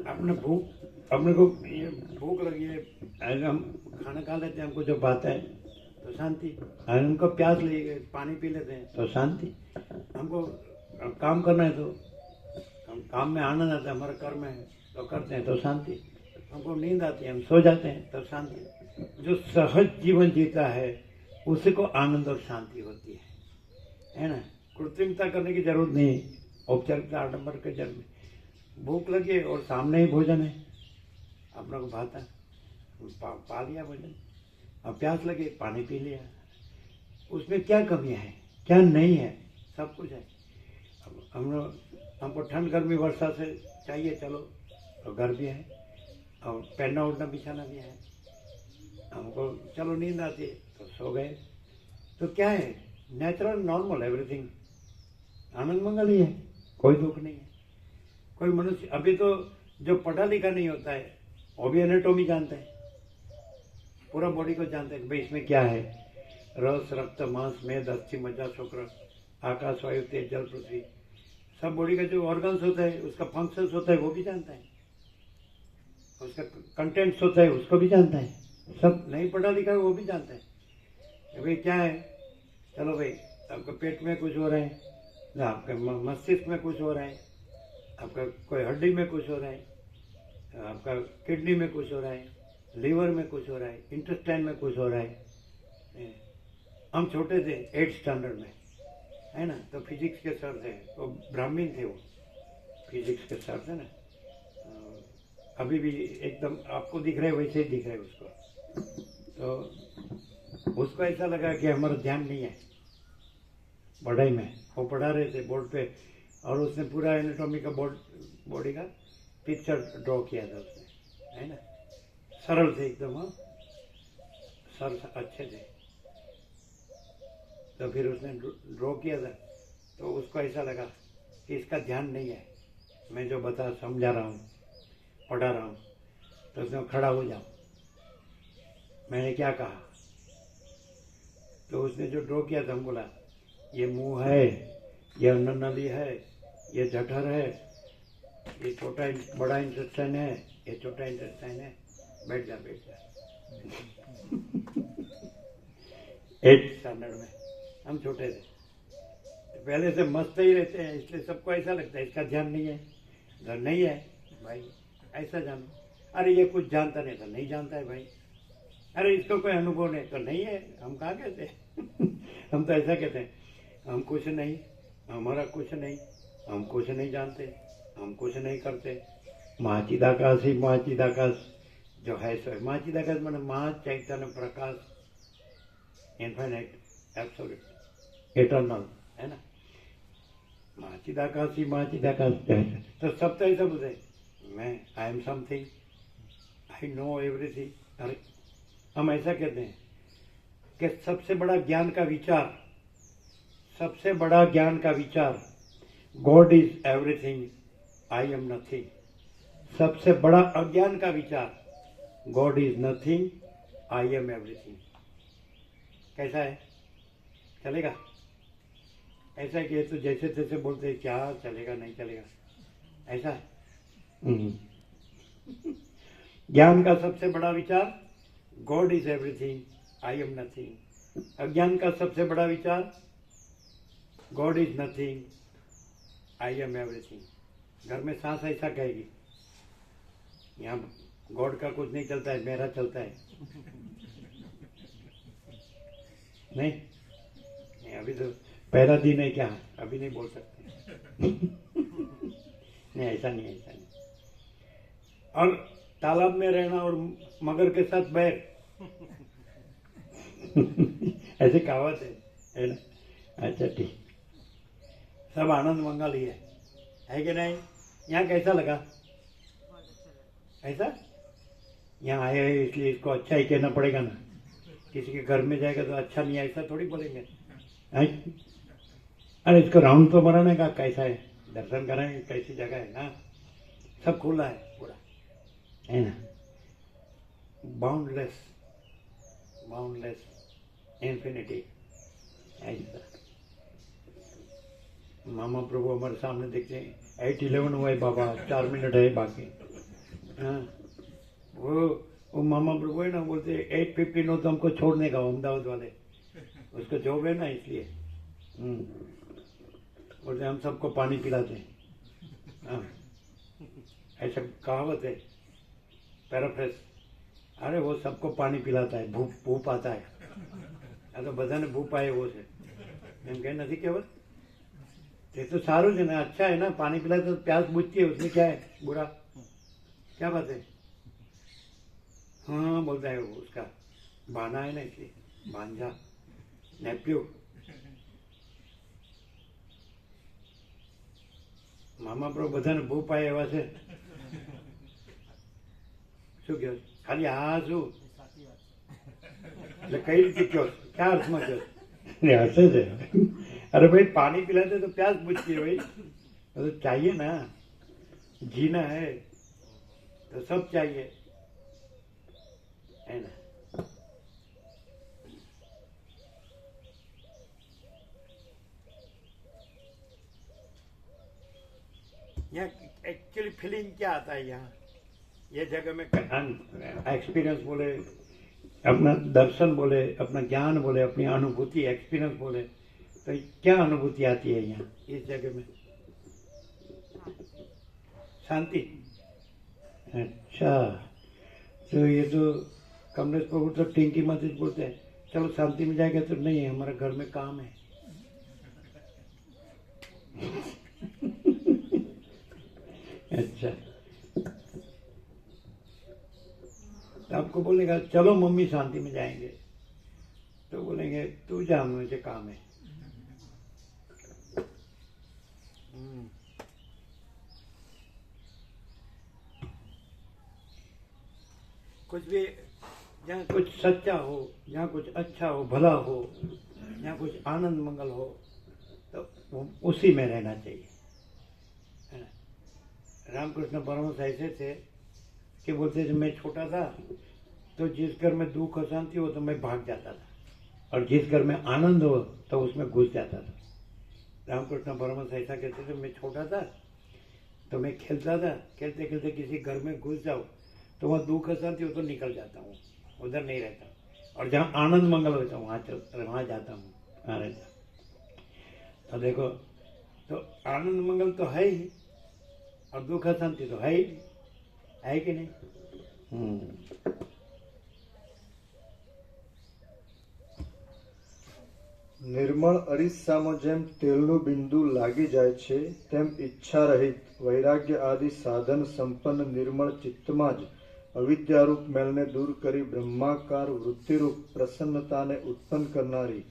अपने को ये भूख लगी है, अगर हम खाना खा लेते हैं, हमको जो बात है तो शांति। अगर उनको प्यास लगी है, पानी पी लेते हैं तो शांति। हमको काम करना है तो हम काम में आनंद आता है, हमारा कर्म है तो करते हैं तो शांति। हमको नींद आती है, हम सो जाते हैं तो शांति। जो सहज जीवन जीता है उसी को आनंद और शांति होती है ना। कृत्रिमता करने की जरूरत नहीं, औपचारिकता आडंबर के जन्म में। भूख लगी और सामने ही भोजन है, अपना को भाता पा लिया भोजन। अब प्यास लगी, पानी पी लिया। उसमें क्या कमियां है, क्या नहीं है, सब कुछ है। अब हमको ठंड गर्मी वर्षा से चाहिए, चलो तो घर भी है, और पहनना उठना बिछाना भी है। हमको चलो नींद आती है तो सो गए। तो क्या है, नेचुरल नॉर्मल एवरीथिंग, आनंद मंगल ही है, कोई दुख नहीं है। कोई मनुष्य अभी तो जो पढ़ा लिखा नहीं होता है वो भी एनाटॉमी जानता है, पूरा बॉडी को जानता है कि भाई इसमें क्या है। रस, रक्त, मांस, मेद, अस्थि, मज्जा, शुक्र, आकाश, वायु, तेज, जल, पृथ्वी, सब बॉडी का जो ऑर्गन्स होता है, उसका फंक्शंस होता है, वो भी जानता है। उसका कंटेंट्स होता है, उसको भी जानता है। सब नहीं पढ़ा लिखा है वो भी जानता है कि भाई क्या है। चलो भाई, आपका पेट में कुछ हो रहा है, आपके मस्तिष्क में कुछ हो रहा है, आपका कोई हड्डी में कुछ हो रहा है, आपका किडनी में कुछ हो रहा है, लीवर में कुछ हो रहा है, इंटेस्टाइन में कुछ हो रहा है। हम छोटे थे 8th स्टैंडर्ड में, है ना, तो फिजिक्स के सर थे, तो ब्राह्मण थे वो, फिजिक्स के सर थे ना। अभी भी एकदम आपको दिख रहा है वैसे ही दिख रहा है उसको। तो उसको ऐसा लगा कि हमारा ध्यान नहीं है पढ़ाई में। वो पढ़ा रहे थे बोर्ड पे, और उसने पूरा एनाटॉमी का बॉडी का पिक्चर ड्रॉ किया था उसने, है ना। सरल थे एकदम, हाँ, सर अच्छे थे। तो फिर उसने ड्रॉ किया था, तो उसको ऐसा लगा कि इसका ध्यान नहीं है, मैं जो समझा रहा हूँ, पढ़ा रहा हूँ। तो उसने खड़ा हो जाओ, मैंने क्या कहा। तो उसने जो ड्रॉ किया था, हम बोला ये मुंह है, ये अन्ननली है, ये जठर है, ये बड़ा इंटेस्टाइन है, ये छोटा इंटेस्टाइन है। बैठ जा 8th स्टैंडर्ड में हम छोटे थे, तो पहले से मस्त ही रहते हैं, इसलिए सबको ऐसा लगता है इसका ध्यान नहीं है, घर नहीं है भाई, ऐसा जानो। अरे ये कुछ जानता नहीं तो नहीं जानता है भाई, अरे इसको कोई अनुभव नहीं तो नहीं है। हम कहाँ कहते हैं हम तो ऐसा कहते हैं, हम कुछ नहीं, हमारा कुछ नहीं, हम कुछ नहीं जानते, हम कुछ नहीं करते। महाचिदाकाश ही महाचिदाकाश जो है सो है। महाचिदाकाश माने महा चैतन्य प्रकाश, इनफाइनाइट, एब्सोल्यूट, इटर्नल, है ना। महाचिदाकाश ही महाचिदाकाश जो है। तो सब तो ऐसा बोलते मैं, I am something, I know everything. अरे हम ऐसा कहते हैं कि सबसे बड़ा ज्ञान का विचार, सबसे बड़ा ज्ञान का विचार, God is everything, I am nothing. सबसे बड़ा अज्ञान का विचार, God is nothing, I am everything. कैसा है, चलेगा? ऐसा है कि ये तो जैसे तैसे बोलते हैं, क्या चलेगा नहीं चलेगा, ऐसा है। ज्ञान का सबसे बड़ा विचार, God is everything, I am nothing. अज्ञान का सबसे बड़ा विचार, God is nothing, I am everything. घर में सास ऐसा कहेगी, यहाँ गॉड का कुछ नहीं चलता है, मेरा चलता है। नहीं, अभी तो पहला दिन है, क्या अभी नहीं बोल सकते नहीं, ऐसा नहीं, ऐसा नहीं। और तालाब में रहना और मगर के साथ बैर ऐसे कहावत है ना। अच्छा ठीक, सब आनंद मंगल ही है कि नहीं? यहाँ कैसा लगा? बहुत अच्छा लगा। ऐसा यहाँ आए हैं इसलिए इसको अच्छा ही कहना पड़ेगा ना। किसी के घर में जाएगा तो अच्छा नहीं है ऐसा थोड़ी बोलेंगे। अरे इसको राउंड तो मराने का, कैसा है, दर्शन करेंगे, कैसी जगह है ना, सब खुला है पूरा, है ना। बाउंडलेस, बाउंडलेस इन्फिनिटी ऐसा। मामा प्रभु हमारे सामने देखते हैं, 8:11 हुआ है बाबा, 4 मिनट है बाकी, हाँ, वो मामा प्रभु है ना, बोलते 850 नो तो हमको छोड़ने का अहमदाबाद वाले, उसको जॉब है ना इसलिए। बोलते हम सबको पानी पिलाते हैं। हाँ, ऐसा कहावत है, पैराफ्रेस। अरे वो सबको पानी पिलाता है, भूप आता है। આ તો બધાને ભૂપ આવે એવો છે, એમ કઈ નથી કહેવત? ये तो सारू है ना, अच्छा है ना, पानी पिलाए तो प्यास बुझती है, उसमें क्या है बुरा, क्या बात है? हाँ बोलता है वो, उसका बहाना है ना, इसलिए भांजा नेप्यू મામા પ્રો બધાને બહુ પાય એવા છે. શું કહો ખાલી હા શું એટલે કઈ રીતે કહો, ક્યાં અર્થમાં કહો? હસે છે. अरे भाई पानी पिलाते तो प्यास बुझती है भाई, तो चाहिए ना, जीना है तो सब चाहिए, है ना. यहाँ एक्चुअली फीलिंग क्या आता है, यहाँ ये जगह में एक्सपीरियंस बोले, अपना दर्शन बोले, अपना ज्ञान बोले, अपनी अनुभूति एक्सपीरियंस बोले, तो क्या अनुभूति आती है यहाँ इस जगह में? शांति. अच्छा, तो ये तो कमलेश प्रभु तो टिंकी मत बोलते हैं, चलो शांति में जाएगा तो नहीं, हमारे घर में काम है. अच्छा, तो आपको बोलेगा चलो मम्मी शांति में जाएंगे, तो बोलेंगे तू जा, मुझे काम है. कुछ भी जहाँ कुछ सच्चा हो, जहाँ कुछ अच्छा हो, भला हो, जहाँ कुछ आनंद मंगल हो, तो उसी में रहना चाहिए. रामकृष्ण परमहंस ऐसे थे कि बोलते जब मैं छोटा था तो जिस घर में दुख अशांति हो तो मैं भाग जाता था, और जिस घर में आनंद हो तो उसमें घुस जाता था. रामकृष्ण परमहंस ऐसा कहते थे, मैं छोटा था तो मैं खेलता था, खेलते खेलते किसी घर में घुस जाओ तो वहाँ दुख अशांति हो तो निकल जाता हूँ, उधर नहीं रहता, और जहाँ आनंद मंगल होता है वहाँ जाता हूँ, वहाँ रहता. तो देखो, तो आनंद मंगल तो है ही, और दुख अशांति तो है ही, है कि नहीं? નિર્મળ અરીસામાં જેમ તેલનું બિંદુ લાગી જાય છે, તેમ ઈચ્છા રહિત વૈરાગ્ય આદિ સાધન સંપન્ન નિર્મળ ચિત્તમાં જ અવિદ્યારૂપ મેલને દૂર કરી બ્રહ્માકાર વૃત્તિરૂપ પ્રસન્નતાને ઉત્પન્ન કરનારી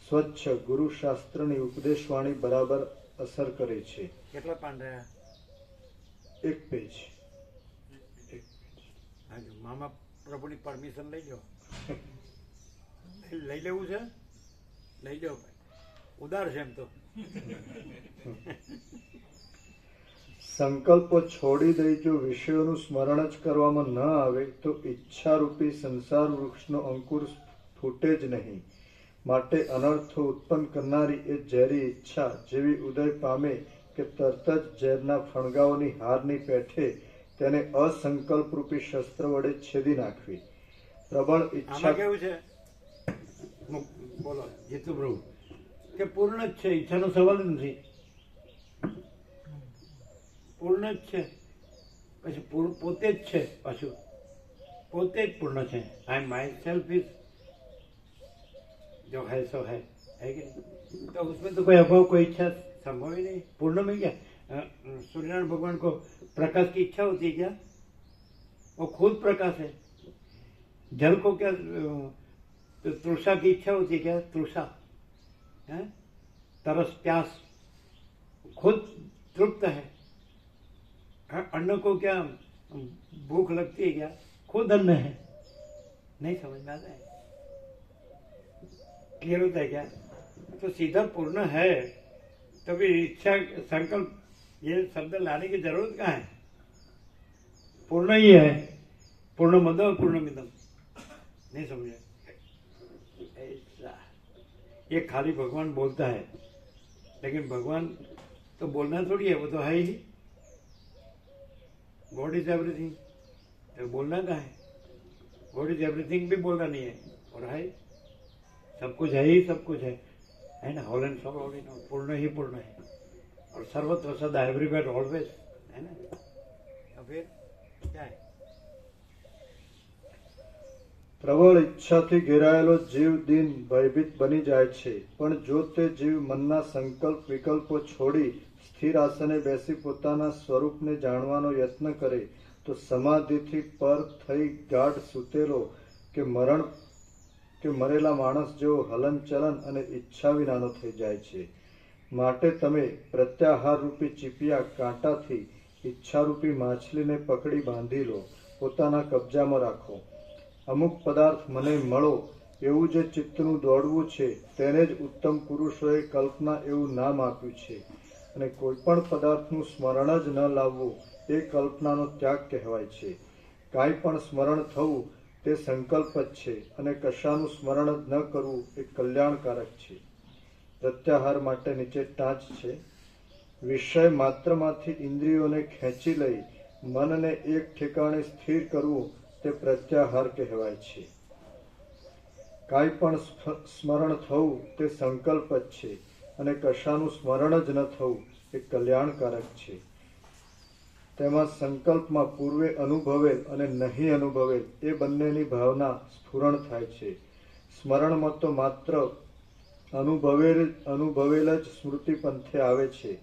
સ્વચ્છ ગુરુશાસ્ત્રની ઉપદેશવાણી બરાબર અસર કરે છે. કેટલા પાન રહ્યા? એક પેજ. મામા પ્રભુની પરમિશન લઈ લો, લઈ લેવું છે, લઈ લો ભાઈ, ઉદાર છે એમ તો. સંકલ્પો છોડી દઈ જો વિષયોનું સ્મરણ જ કરવામાં ન આવે તો ઈચ્છારૂપી સંસાર વૃક્ષનો અંકુર ફૂટે જ નહીં. માટે અનર્થો ઉત્પન્ન કરનારી એ ઝેરી ઈચ્છા જેવી ઉદય પામે કે તરત જ ઝેરના ફણગાઓની હારની પેઠે તેને અસંકલ્પરૂપી શસ્ત્ર વડે છેદી નાખવી. પ્રબળ ઈચ્છા કેવું છે બોલો જીતુ પ્રભુ, કે પૂર્ણ જ છે, ઈચ્છાનો સવાલ જ નથી, પૂર્ણ જ છે, પછી પોતે જ છે, પાછું પોતે જ પૂર્ણ છે. આઈ માય સેલ્ફ ઇઝ जो है सो है कि नहीं? तो उसमें तो कोई अभाव, कोई इच्छा संभव ही नहीं. पूर्ण में क्या, सूर्यनारायण भगवान को प्रकाश की इच्छा होती है क्या? वो खुद प्रकाश है. जल को क्या तो तृषा की इच्छा होती है क्या? तृषा है, तरस प्यास, खुद तृप्त है. अन्न को क्या भूख लगती है क्या? खुद अन्न है. नहीं समझ में आता है? क्लियर होता है क्या? तो सीधा पूर्ण है, तभी इच्छा संकल्प ये शब्द लाने की जरूरत कहाँ है? पूर्ण ही है, पूर्ण मद पूर्ण मिदम. नहीं समझे? ऐसा ये खाली भगवान बोलता है, लेकिन भगवान तो बोलना थोड़ी है, वो तो है ही. God is everything. तो बोलना कहाँ है? व्हाट इज एवरीथिंग भी बोलना नहीं है, और है सब कुछ है ही सब कुछ है ना। Whole and soul all in all, पूर्ण ही पूर्ण है, और सर्वत्र सदा एवरीवेयर ऑलवेज, है ना। अब फिर क्या है? પ્રબળ ઈચ્છાથી ઘેરાયેલો જીવ દિન ભયભીત બની જાય છે, પણ જો તે જીવ મનના સંકલ્પ વિકલ્પો છોડી સ્થિર આસને બેસી પોતાના સ્વરૂપને જાણવાનો યત્ન કરે તો સમાધિથી પર થઈ ગાઢ સૂતેલો કે મરેલા માણસ જેવો હલનચલન અને ઈચ્છા વિનાનો થઈ જાય છે. માટે તમે પ્રત્યાહાર રૂપી ચીપિયા કાંટાથી ઈચ્છારૂપી માછલીને પકડી બાંધી લો, પોતાના કબજામાં રાખો. અમુક પદાર્થ મને મળો એવું જે ચિત્તનું દોડવું છે તેને જ ઉત્તમ પુરુષોએ કલ્પના એવું નામ આપ્યું છે, અને કોઈ પણ પદાર્થનું સ્મરણ જ ન લાવવું એ કલ્પનાનો ત્યાગ કહેવાય છે. કાંઈ પણ સ્મરણ થવું તે સંકલ્પ જ છે, અને કશાનું સ્મરણ જ ન કરવું એ કલ્યાણકારક છે. પ્રત્યાહાર માટે નીચે ટાંચ છે. વિષય માત્રમાંથી ઇન્દ્રિયોને ખેંચી લઈ મનને એક ઠેકાણે સ્થિર કરવું તે પ્રત્યાહાર કહેવાય છે. કાંઈ પણ સ્મરણ થવું તે સંકલ્પ જ છે, અને કશાનું સ્મરણ જ ન થવું એ કલ્યાણકારક છે. તેમાં સંકલ્પમાં પૂર્વે અનુભવેલ અને નહીં અનુભવેલ એ બંનેની ભાવના સ્ફુરણ થાય છે. સ્મરણમાં તો માત્ર અનુભવેલ જ સ્મૃતિ પંથે આવે છે.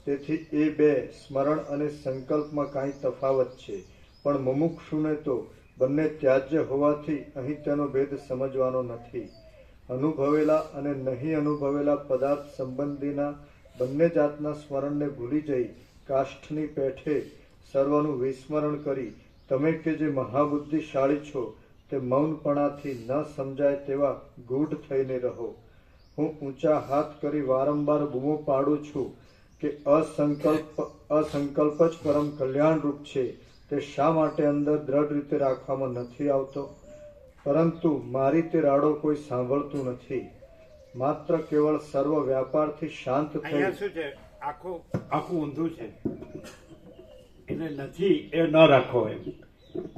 તેથી એ બે સ્મરણ અને સંકલ્પમાં કાંઈ તફાવત છે, પણ મુમુક્ષુને તો બંને ત્યાજ્ય હોવાથી અહીં તેનો ભેદ સમજવાનો નથી. અનુભવેલા અને નહીં અનુભવેલા પદાર્થ સંબંધીના બંને જાતના સ્મરણને ભૂલી જઈ કાષ્ઠની પેઠે સર્વનું વિસ્મરણ કરી તમે કે જે મહાબુદ્ધિશાળી છો તે મૌનપણાથી ન સમજાય તેવા ગૂઢ થઈને રહો. હું ઊંચા હાથ કરી વારંવાર બૂમો પાડું છું કે અસંકલ્પ જ પરમ કલ્યાણરૂપ છે. તે શા માટે અંદર દ્રઢ રીતે રાખવામાં નથી આવતો? પરંતુ મારી તે રાડો કોઈ સાંભળતું નથી. માત્ર કેવળ સર્વ વ્યાપારથી શાંત થઈ. અહીંયા શું છે? આખું ઊંધું છે, એટલે નથી એ ન રાખો એમ,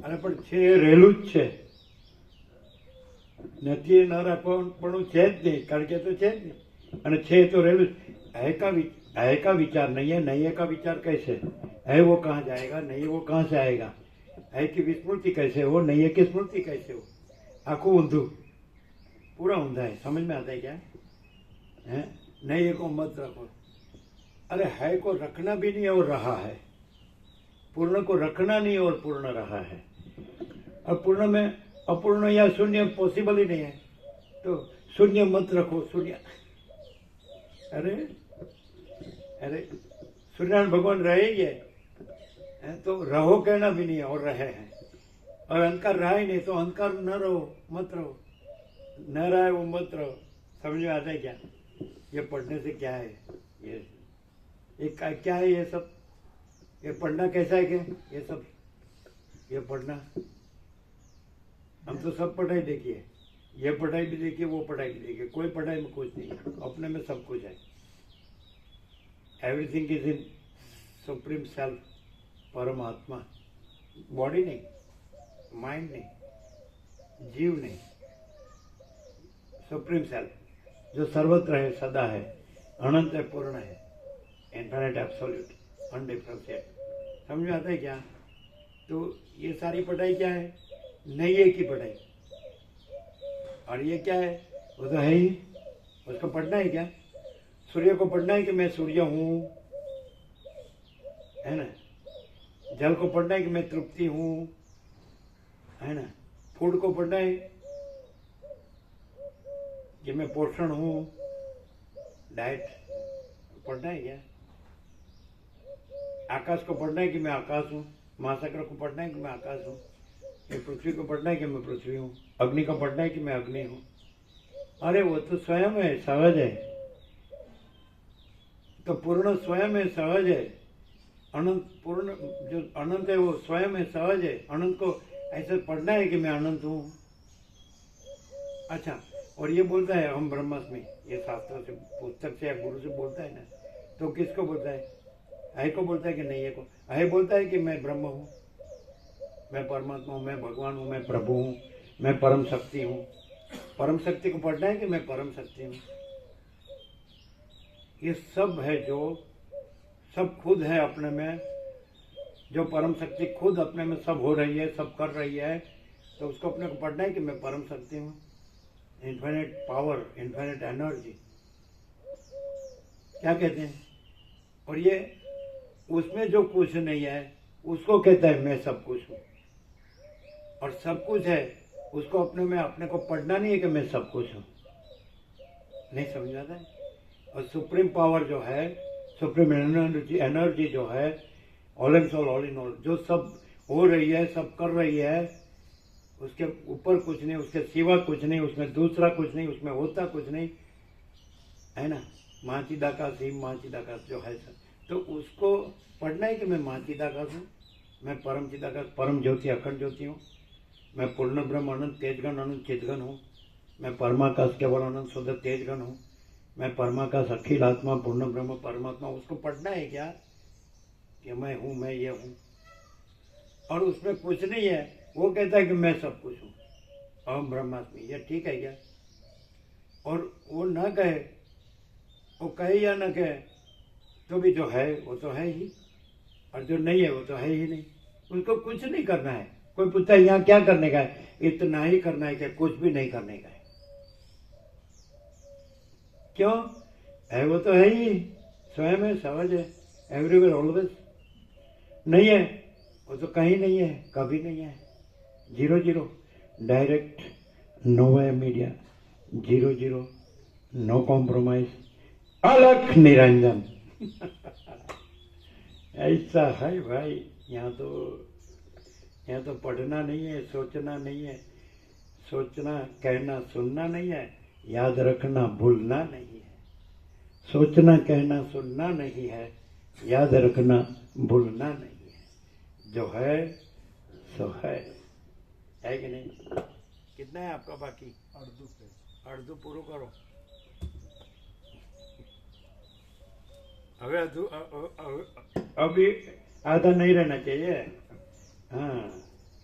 અને પણ છે એ રહેલું જ છે. નથી એ ન રાખવાનું પણ છે જ નહીં, કારણ કે તો છે જ નહીં, અને છે એ તો રહેલું જ. है का विचार नहीं है, नहीं है का विचार कैसे है? वो कहाँ जाएगा? नहीं वो कहाँ से आएगा? है की विस्मृति कैसे हो? नहीं है की स्मृति कैसे हो? आंखों ऊंधू, पूरा ऊंधा है. समझ में आता है क्या है? नहीं है को मत रखो. अरे है को रखना भी नहीं और रहा है. पूर्ण को रखना नहीं और पूर्ण रहा है. और पूर्ण में अपूर्ण या शून्य पॉसिबल ही नहीं है. तो शून्य मत रखो. शून्य, अरे सूर्यनारायण भगवान रहे ही है, तो रहो कहना भी नहीं है और रहे हैं. और अहंकार रहा ही नहीं, तो अहंकार न रहो, मत रहो. न रहा है वो मत रहो. समझ में आता है क्या? ये पढ़ने से क्या है? ये क्या है ये सब? ये पढ़ना कैसा है? क्या ये सब? ये पढ़ना, हम तो सब पढ़ाई देखिए, ये पढ़ाई भी देखिए, वो पढ़ाई भी देखिए. कोई पढ़ाई में कुछ नहीं है, अपने में सब कुछ है. Everything is in supreme self, परमात्मा. बॉडी नहीं, माइंड नहीं, जीव नहीं, सुप्रीम सेल्फ जो सर्वत्र है, सदा है, अनंत है, पूर्ण है, इन्फिनिट, एब्सोल्यूट, अनडिफरेंशिएट. समझ में आता है क्या? तो ये सारी पढ़ाई क्या है? नहीं है की पढ़ाई. और ये क्या है? वो तो है ही, उसको पढ़ना है क्या? सूर्य को पढ़ना है कि मैं सूर्य हूं, है ना. जल को पढ़ना है कि मैं तृप्ति हूं, है ना. फूड को पढ़ना है कि मैं पोषण हूं, डाइट पढ़ना है क्या? आकाश को पढ़ना है कि मैं आकाश हूं. महासागर को पढ़ना है कि मैं आकाश हूं. ये पृथ्वी को पढ़ना है कि मैं पृथ्वी हूं. अग्नि को पढ़ना है कि मैं अग्नि हूं. अरे वो तो स्वयं है, सहज है. तो पूर्ण स्वयं है, सहज है. अनंत, पूर्ण जो अनंत है वो स्वयं है, सहज है. अनंत को ऐसे पढ़ना है कि मैं अनंत हूं. अच्छा, और ये बोलता है हम ब्रह्मास्मि, ये शास्त्र से, पुस्तक से या गुरु से बोलता है ना, तो किसको बोलता है? है को बोलता है कि नहीं है को? है बोलता है कि मैं ब्रह्म हूं. मैं परमात्मा हूँ, मैं भगवान हूँ, मैं प्रभु हूँ, मैं परम शक्ति हूँ। परम शक्ति को पढ़ना है कि मैं परम शक्ति हूँ। ये सब है, जो सब खुद है अपने में, जो परम शक्ति खुद अपने में सब हो रही है, सब कर रही है, तो उसको अपने को पढ़ना है कि मैं परम शक्ति हूँ। इन्फिनिट पावर, इन्फिनिट एनर्जी क्या कहते हैं। और ये उसमें जो कुछ नहीं है उसको कहता है मैं सब कुछ हूँ, और सब कुछ है उसको अपने में अपने को पढ़ना नहीं है कि मैं सब कुछ हूँ। नहीं समझ आता है। और सुप्रीम पावर जो है, सुप्रीम एनर्जी जो है, all and all, all in all, जो सब हो रही है, सब कर रही है, उसके ऊपर कुछ नहीं, उसके सिवा कुछ नहीं, उसमें दूसरा कुछ नहीं, उसमें होता कुछ नहीं है ना। महाचिदाकाश ही महाचिदाकाश जो है सब, तो उसको पढ़ना है कि मैं महाचिदाकाश हूँ, मैं परम चिदाकाश, परम ज्योति, अखंड ज्योति हूँ, मैं पूर्ण ब्रह्म अनंत तेजगन अनंत चितगन हूँ, मैं परमाकाश केवल अनंत शुद्ध तेजगन हूँ, मैं परमाकाश अखिल आत्मा पूर्ण ब्रह्म परमात्मा। उसको पढ़ना है क्या कि मैं हूँ, मैं ये हूँ, और उसमें कुछ नहीं है। वो कहता है कि मैं सब कुछ हूँ, अहम ब्रह्मास्मि। ये ठीक है क्या? और वो ना कहे, वो कहे या ना कहे, तो भी जो है वो तो है ही, और जो नहीं है वो तो है ही नहीं। उसको कुछ नहीं करना है। कोई पूछता है यहाँ क्या करने का है, इतना ही करना है कि कुछ भी नहीं करने का है। क्यों है? वो तो है ही, स्वयं है, सहज है, एवरीवेयर ऑलवेज। नहीं है वो तो कहीं नहीं है, कभी नहीं है। 0-0 डायरेक्ट, नो वे मीडिया, 0-0 नो कॉम्प्रोमाइज, अलख निरंजन। ऐसा है भाई। यहाँ तो पढ़ना नहीं है, सोचना नहीं है, सोचना कहना सुनना नहीं है, याद रखना भूलना नहीं है। सोचना कहना सुनना नहीं है, याद रखना भूलना नहीं है। जो है सो है कि नहीं? कितना है आपका बाकी? अर्धू पूरा करो। अभी आधा नहीं रहना चाहिए। हाँ,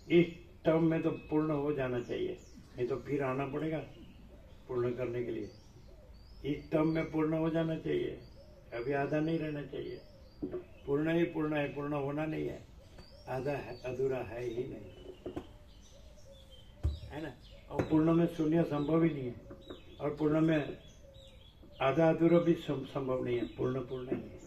इस टर्म में तो पूर्ण हो जाना चाहिए, नहीं तो फिर आना पड़ेगा पूर्ण करने के लिए। इस टर्म में पूर्ण हो जाना चाहिए, अभी आधा नहीं रहना चाहिए। पूर्ण ही पूर्ण है, पूर्ण होना नहीं है। आधा है, अधूरा है ही नहीं, है ना। और पूर्ण में शून्य संभव ही नहीं है, और पूर्ण में आधा अधूरा भी संभव नहीं है। पूर्ण पूर्ण ही है।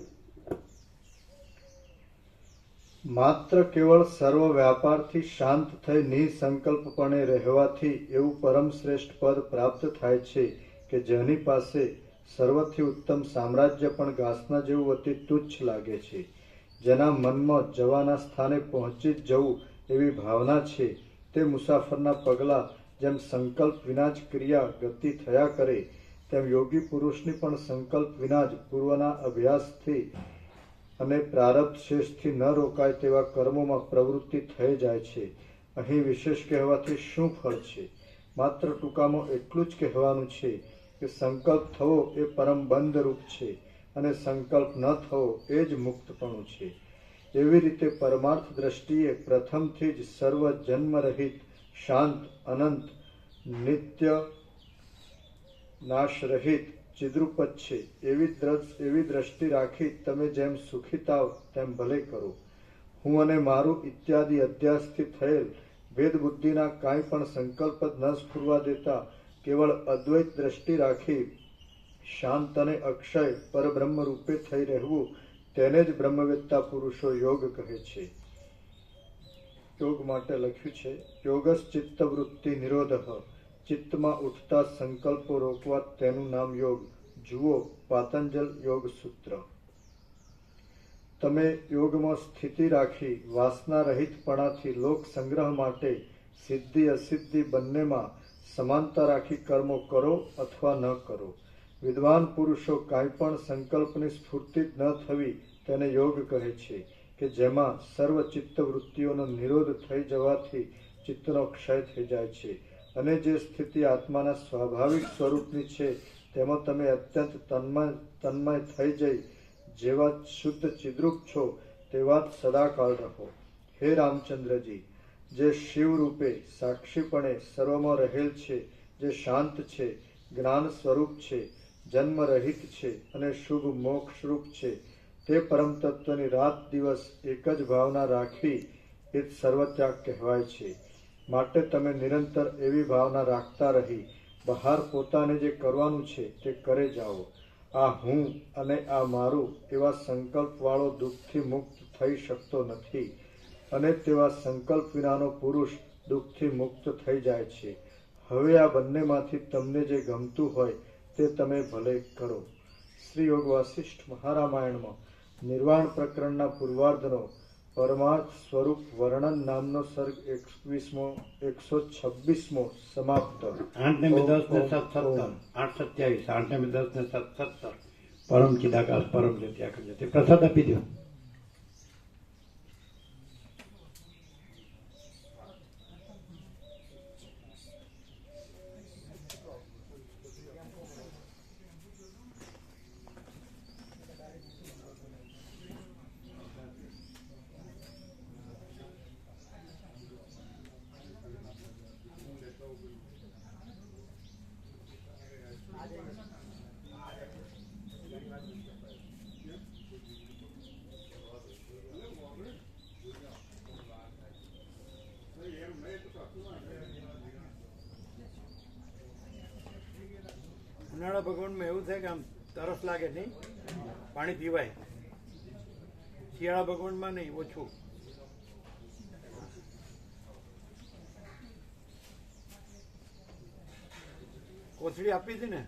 માત્ર કેવળ સર્વ વ્યાપારથી શાંત થઈ નિસંકલ્પપણે રહેવાથી એવું પરમ શ્રેષ્ઠ પદ પ્રાપ્ત થાય છે કે જેની પાસે સર્વથી ઉત્તમ સામ્રાજ્ય પણ ઘાસના જેવું અતિ તુચ્છ લાગે છે, જેના મનમાં જવાના સ્થાને પહોંચી જ જવું એવી ભાવના છે, તે મુસાફરના પગલા જેમ સંકલ્પ વિના જ ક્રિયા ગતિ થયા કરે, તેમ યોગી પુરુષની પણ સંકલ્પ વિના જ પૂર્વના અભ્યાસથી અને પ્રારબ્ધ શેષથી ન રોકાય તેવા કર્મોમાં પ્રવૃત્તિ થઈ જાય છે. અહીં વિશેષ કહેવાથી શું ફળ છે? માત્ર ટૂંકામાં એટલું જ કહેવાનું છે કે સંકલ્પ થવો એ પરમ બંધરૂપ છે અને સંકલ્પ ન થવો એ જ મુક્તપણું છે. એવી રીતે પરમાર્થ દ્રષ્ટિએ પ્રથમથી જ સર્વ જન્મરહિત, શાંત, અનંત, નિત્ય, નાશરહિત, ચિદ્રુપદ છે. એવી દ્રષ્ટિ રાખી તમે જેમ સુખીતાવ તેમ ભલે કરો. હું અને મારું ઇત્યાદિ અધ્યાસથી થયેલ ભેદ બુદ્ધિના કાંઈ પણ સંકલ્પ જ ન સ્ફુરવા દેતા કેવળ અદ્વૈત દ્રષ્ટિ રાખી શાંત અને અક્ષય પરબ્રહ્મ રૂપે થઈ રહેવું, તેને જ બ્રહ્મવેત્તા પુરુષો યોગ કહે છે. યોગ માટે લખ્યું છે યોગસ ચિત્તવૃત્તિ નિરોધ, ચિત્તમાં ઉઠતા સંકલ્પો રોકવા, તેનું નામ યોગ. જુઓ પાતંજલ યોગ સૂત્ર. તમે યોગમાં સ્થિતિ રાખી વાસના રહિતપણાથી લોક સંગ્રહ માટે સિદ્ધિ અસિદ્ધિ બંનેમાં સમાનતા રાખી કર્મો કરો અથવા ન કરો. વિદ્વાન પુરુષો કાંઈ પણ સંકલ્પની સ્ફૂર્તિ જ ન થવી તેને યોગ કહે છે, કે જેમાં સર્વ ચિત્ત વૃત્તિઓનો નિરોધ થઈ જવાથી ચિત્તનો ક્ષય થઈ જાય છે, અને જે સ્થિતિ આત્માના સ્વાભાવિક સ્વરૂપની છે તેમાં તમે અત્યંત તન્મય થઈ જઈ જેવા શુદ્ધ ચિદ્રૂપ છો તેવા જ સદાકાળ રહો. હે રામચંદ્રજી, જે શિવ રૂપે સાક્ષીપણે સર્વમાં રહેલ છે, જે શાંત છે, જ્ઞાન સ્વરૂપ છે, જન્મ રહિત છે અને શુભ મોક્ષરૂપ છે, તે પરમ તત્વની રાત દિવસ એક જ ભાવના રાખવી એ જ સર્વત્યાગ કહેવાય છે. માટે તમે નિરંતર એવી ભાવના રાખતા રહી બહાર પોતાને જે કરવાનું છે તે કરે જાઓ. આ હું અને આ મારું એવા સંકલ્પવાળો દુઃખથી મુક્ત થઈ શકતો નથી, અને તેવા સંકલ્પ વિનાનો પુરુષ દુઃખથી મુક્ત થઈ જાય છે. હવે આ બંનેમાંથી તમને જે ગમતું હોય તે તમે ભલે કરો. શ્રી યોગ વાસિષ્ઠ મહારામાયણમાં નિર્વાણ પ્રકરણના પૂર્વાર્ધનો પરમાર્થ સ્વરૂપ વર્ણન નામનો સર્ગ 126મો સમાપ્ત. 8-10-17 8-27 8-10-17 પરમ ચિદાકાશ પરમ જ્યોતિ. પ્રસાદ આપી દો. ઉનાળા ભગવાનમાં એવું થાય કે આમ તરસ લાગે નહીં, પાણી પીવાય. શિયાળા ભગવાનમાં નહીં, ઓછું. કોથળી આપી હતી ને,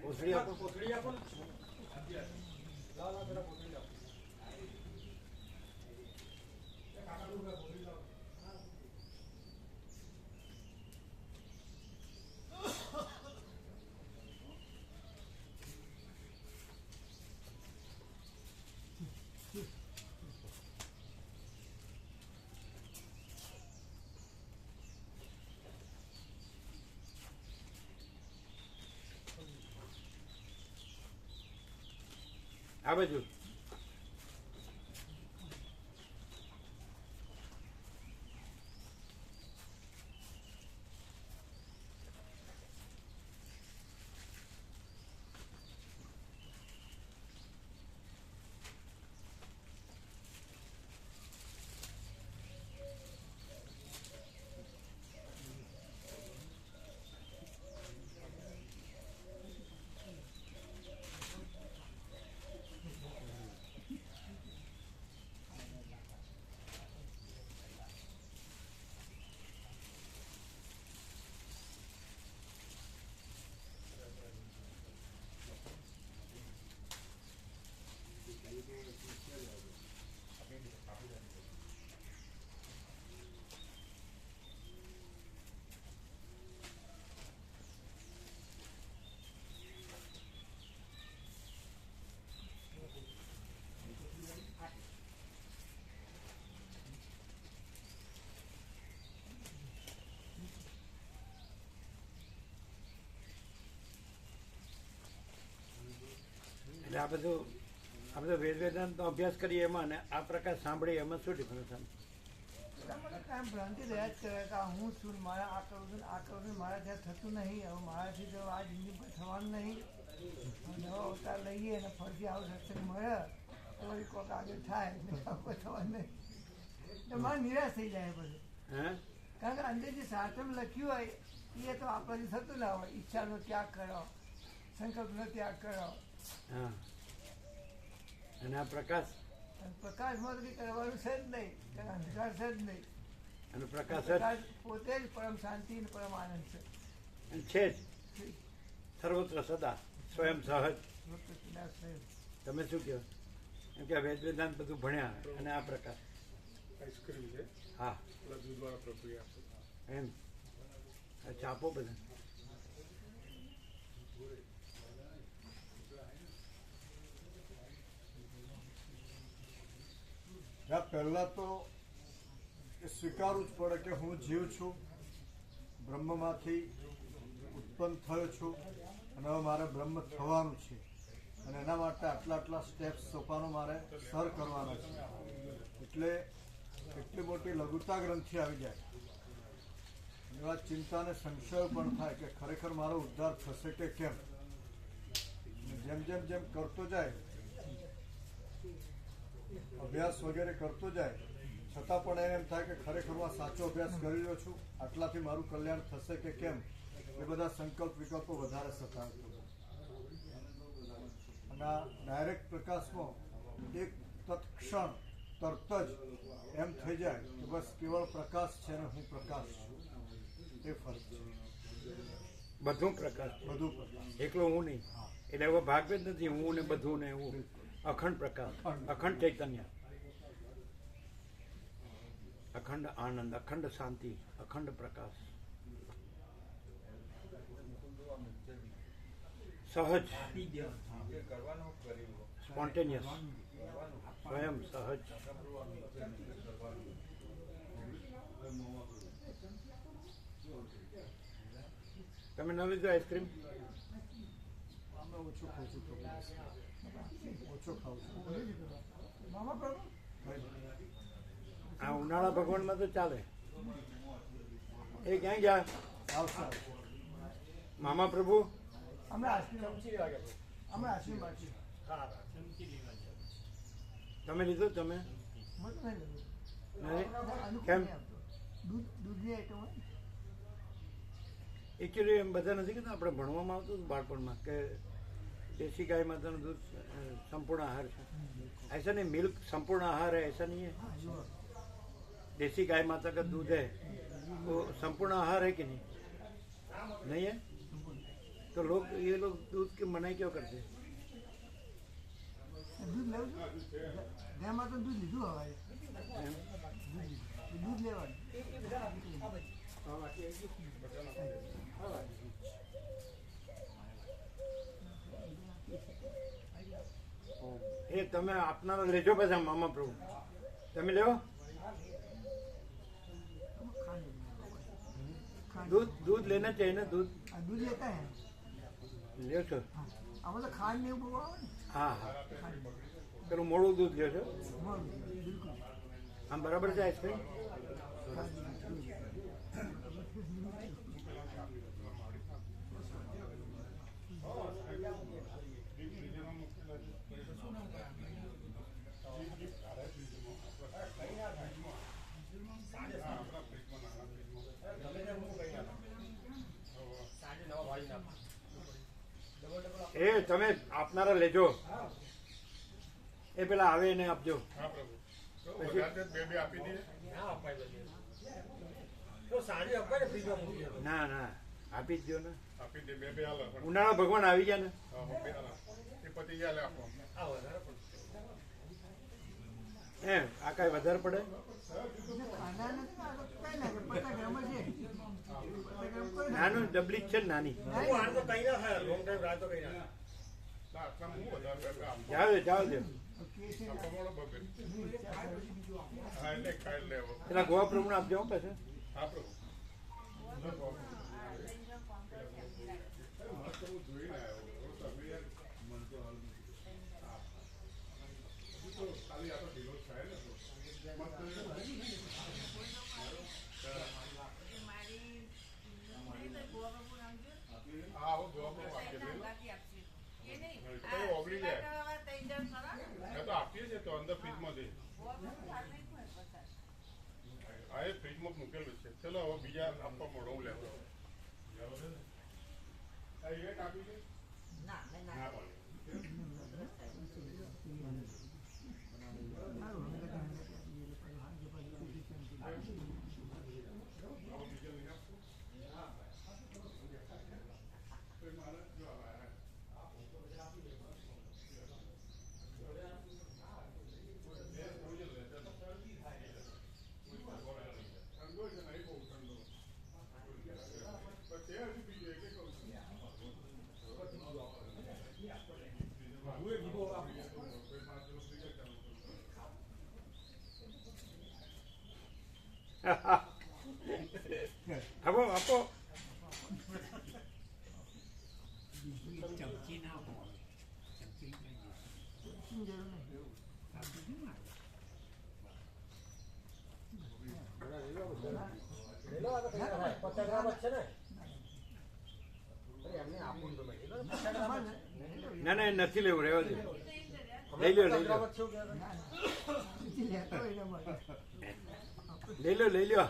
કોથળી આપો. આ બાજુ એટલે આ બધો વેદાંતનો અભ્યાસ કરીએ એમાં ને આ પ્રકાશ સાંભળીએ એમાં શું ડિફરન્સ? કાંઈ ભ્રાંતિ રહ્યા જ કરે કે હું છું, મારે આ કરું છું, આ કરું છું, મારા ત્યાં થતું નહીં. હવે મારાથી તો આ જિંદગી પર થવાનું નહીં. નવો અવતાર લઈએ અને ફરીથી આવું સત્સંગ મળે તો વળી કોઈક આગળ થાય, કોઈ થવાનું નહીં. એટલે મારે નિરાશ થઈ જાય બધું. કારણ કે અંદર જે શાસ્ત્રમાં લખ્યું હોય એ તો આપણાથી થતું ના હોય. ઈચ્છાનો ત્યાગ કરો, સંકલ્પનો ત્યાગ કરો. હા, અને આ પ્રકાશ, પ્રકાશમાં તો કંઈ કરવાનું છે જ નહીં, અંધકાર છે જ નહીં. અને પ્રકાશ પોતે જ પરમ શાંતિ અને પરમ આનંદ છે. છે જ સર્વત્ર સદા સ્વયં સહજ. તમે શું કહો? એમ કે વેદાંત બધું ભણ્યા અને આ પ્રકાશ. હા, એમ અચ્છા, આપો બધા. પહેલા તો એ સ્વીકારવું જ પડે કે હું જીવ છું, બ્રહ્મમાંથી ઉત્પન્ન થયો છું અને હવે મારે બ્રહ્મ થવાનું છે, અને એના માટે આટલા સ્ટેપ્સ સોપાનો મારે સર કરવાના છે. એટલે એટલી મોટી લઘુતા ગ્રંથિ આવી જાય, એવા ચિંતા અને સંશય પણ થાય કે ખરેખર મારો ઉદ્ધાર થશે કે કેમ. જેમ જેમ જેમ કરતો જાય, અભ્યાસ વગેરે કરતો જાય, છતાં પણ એને એમ થાય કે ખરેખર હું આ સાચો અભ્યાસ કરી રહ્યો છું, આટલાથી મારું કલ્યાણ થશે કે કેમ, એ બધા સંકલ્પ વિકલ્પો વધારે સતાવતો. અને આ ડાયરેક્ટ પ્રકાશમાં એક તત્ક્ષણ તરત જ એમ થઈ જાય કે બસ કેવળ પ્રકાશ છે અને હું પ્રકાશ છું. એ ફરક છે. બધું પ્રકાશ, બધું પ્રકાશ. એકલો હું નહીં. એટલે એવો ભાગ જ નથી હું ને બધું ને એવું. અખંડ પ્રકાશ, અખંડ ચૈતન્ય, અખંડ આનંદ, અખંડ શાંતિ, અખંડ પ્રકાશ, સહજ, સ્પોન્ટેનિયસ, સ્વયં સહજ. તમે ન લીધો આઈસ્ક્રીમ? અમે ઓછું ખાઉં છું, ઓછો ખાઉં છું. મામા પ્રભુ આ ઉનાળા ભગવાનમાં તો ચાલે. એ ક્યાં ગયા આવશે. મામા પ્રભુ? હમણાં આઈસ્ક્રીમ આપીએ. તમે લીધો? તમે મને તો નહીં નહીં? લાગ્યું. કેમ? દૂધની આઈટમ હોય ને. એકચ્યુઅલી એમ બધા નથી કહેતા, આપણે ભણવામાં આવતું હતું બાળપણમાં કે देसी गाय माता दूध संपूर्ण आहार है, ऐसा नहीं मिल्क संपूर्ण आहार है, ऐसा नहीं है. देसी गाय माता का दूध है वो संपूर्ण आहार है कि नहीं? नहीं है. तो लोग ये लोग दूध की मनाई क्यों करते हैं? दूध लेવું ગાય માતા દૂધ લીધું હવે દૂધ લેવાનું. એ તમે આપનારા લેજો પાછા મામા પ્રભુ. તમે લેવો दूध? दूध लेना चाहिए ना. दूध दूध लेता है લ્યો છો? આમાં તો ખાંડ ને એવું બહુ આવે ને. હા હા, પેલું મોડું દૂધ લ્યો છો? બિલકુલ. આમ બરાબર છે આઈસ્ક્રીમ? એ તમે આપનારા લેજો, એ પેલા આવે એને આપજો. ના ના, આપી જ દો ને. ઉનાળા ભગવાન આવી ગયા ને. એમ આ કઈ વધારે પડે? ખાનાને તો આ તો કઈ લાગે 50 ગ્રામ જ છે. 50 ગ્રામ કોઈ ના. નાનું ડબલી જ છે ને, નાની. જાવ દે, જાવ દે. પેલા ગોવા પ્રભુ આપજો પછી. તો અંદર ફ્રીજમાં દે. હા, એ ફ્રીજમાં મૂકેલું છે. ચલો હવે બીજા આપવા મળો, હું લેતો. એક આપી દે. ના આપો આપો. ના ના એ નથી લેવું, રહેવા દે. લઈ લો લઈ લો લેતો હોય ને માટે. લઈ લો લઈ લો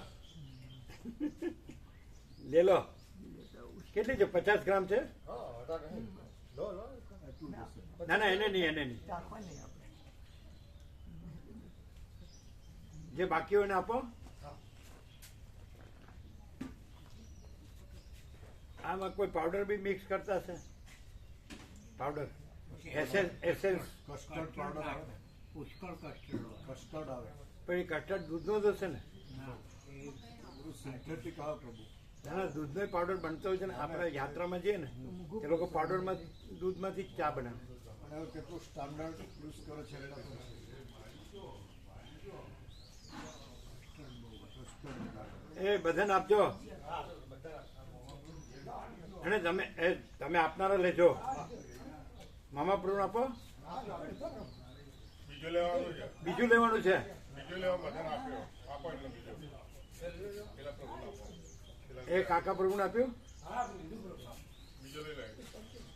લે લો. કેટલી છે? 50 ગ્રામ છે? ના ના એને નહીં, એને નહીં. રાખવા નહીં આપણે. જે બાકી હોય ને આપો. આમાં કોઈ પાવડર બી મિક્સ કરતા હશે? પાવડર એસેન્સ કસ્ટર્ડ પાવડર આવે ને, પુષ્કળ કસ્ટર્ડ કસ્ટર્ડ આવે, પણ એ કસ્ટર્ડ દૂધનો જ હશે ને? બધું સિન્થેટિક આવે પ્રભુ. ના ના દૂધનો પાવડર બનતો હોય છે ને. આપણે યાત્રામાં જઈએ ને તે લોકો પાવડરમાં દૂધમાંથી જ ચા બનાવે. અને હવે કેટલું સ્ટાન્ડર્ડ યુઝ કરે છે એના પર છે. એ બધાને આપજો. અને તમે આપનારા લેજો. મામા પ્રભુ આપો. બીજું લેવાનું છે, બીજું લેવાનું છે. બીજું લેવા બધાને આપ્યો, આપો એટલે બીજું પેલા પ્રભુને આપો, એ કાકા પ્રભુને આપ્યું. બીજો લઈ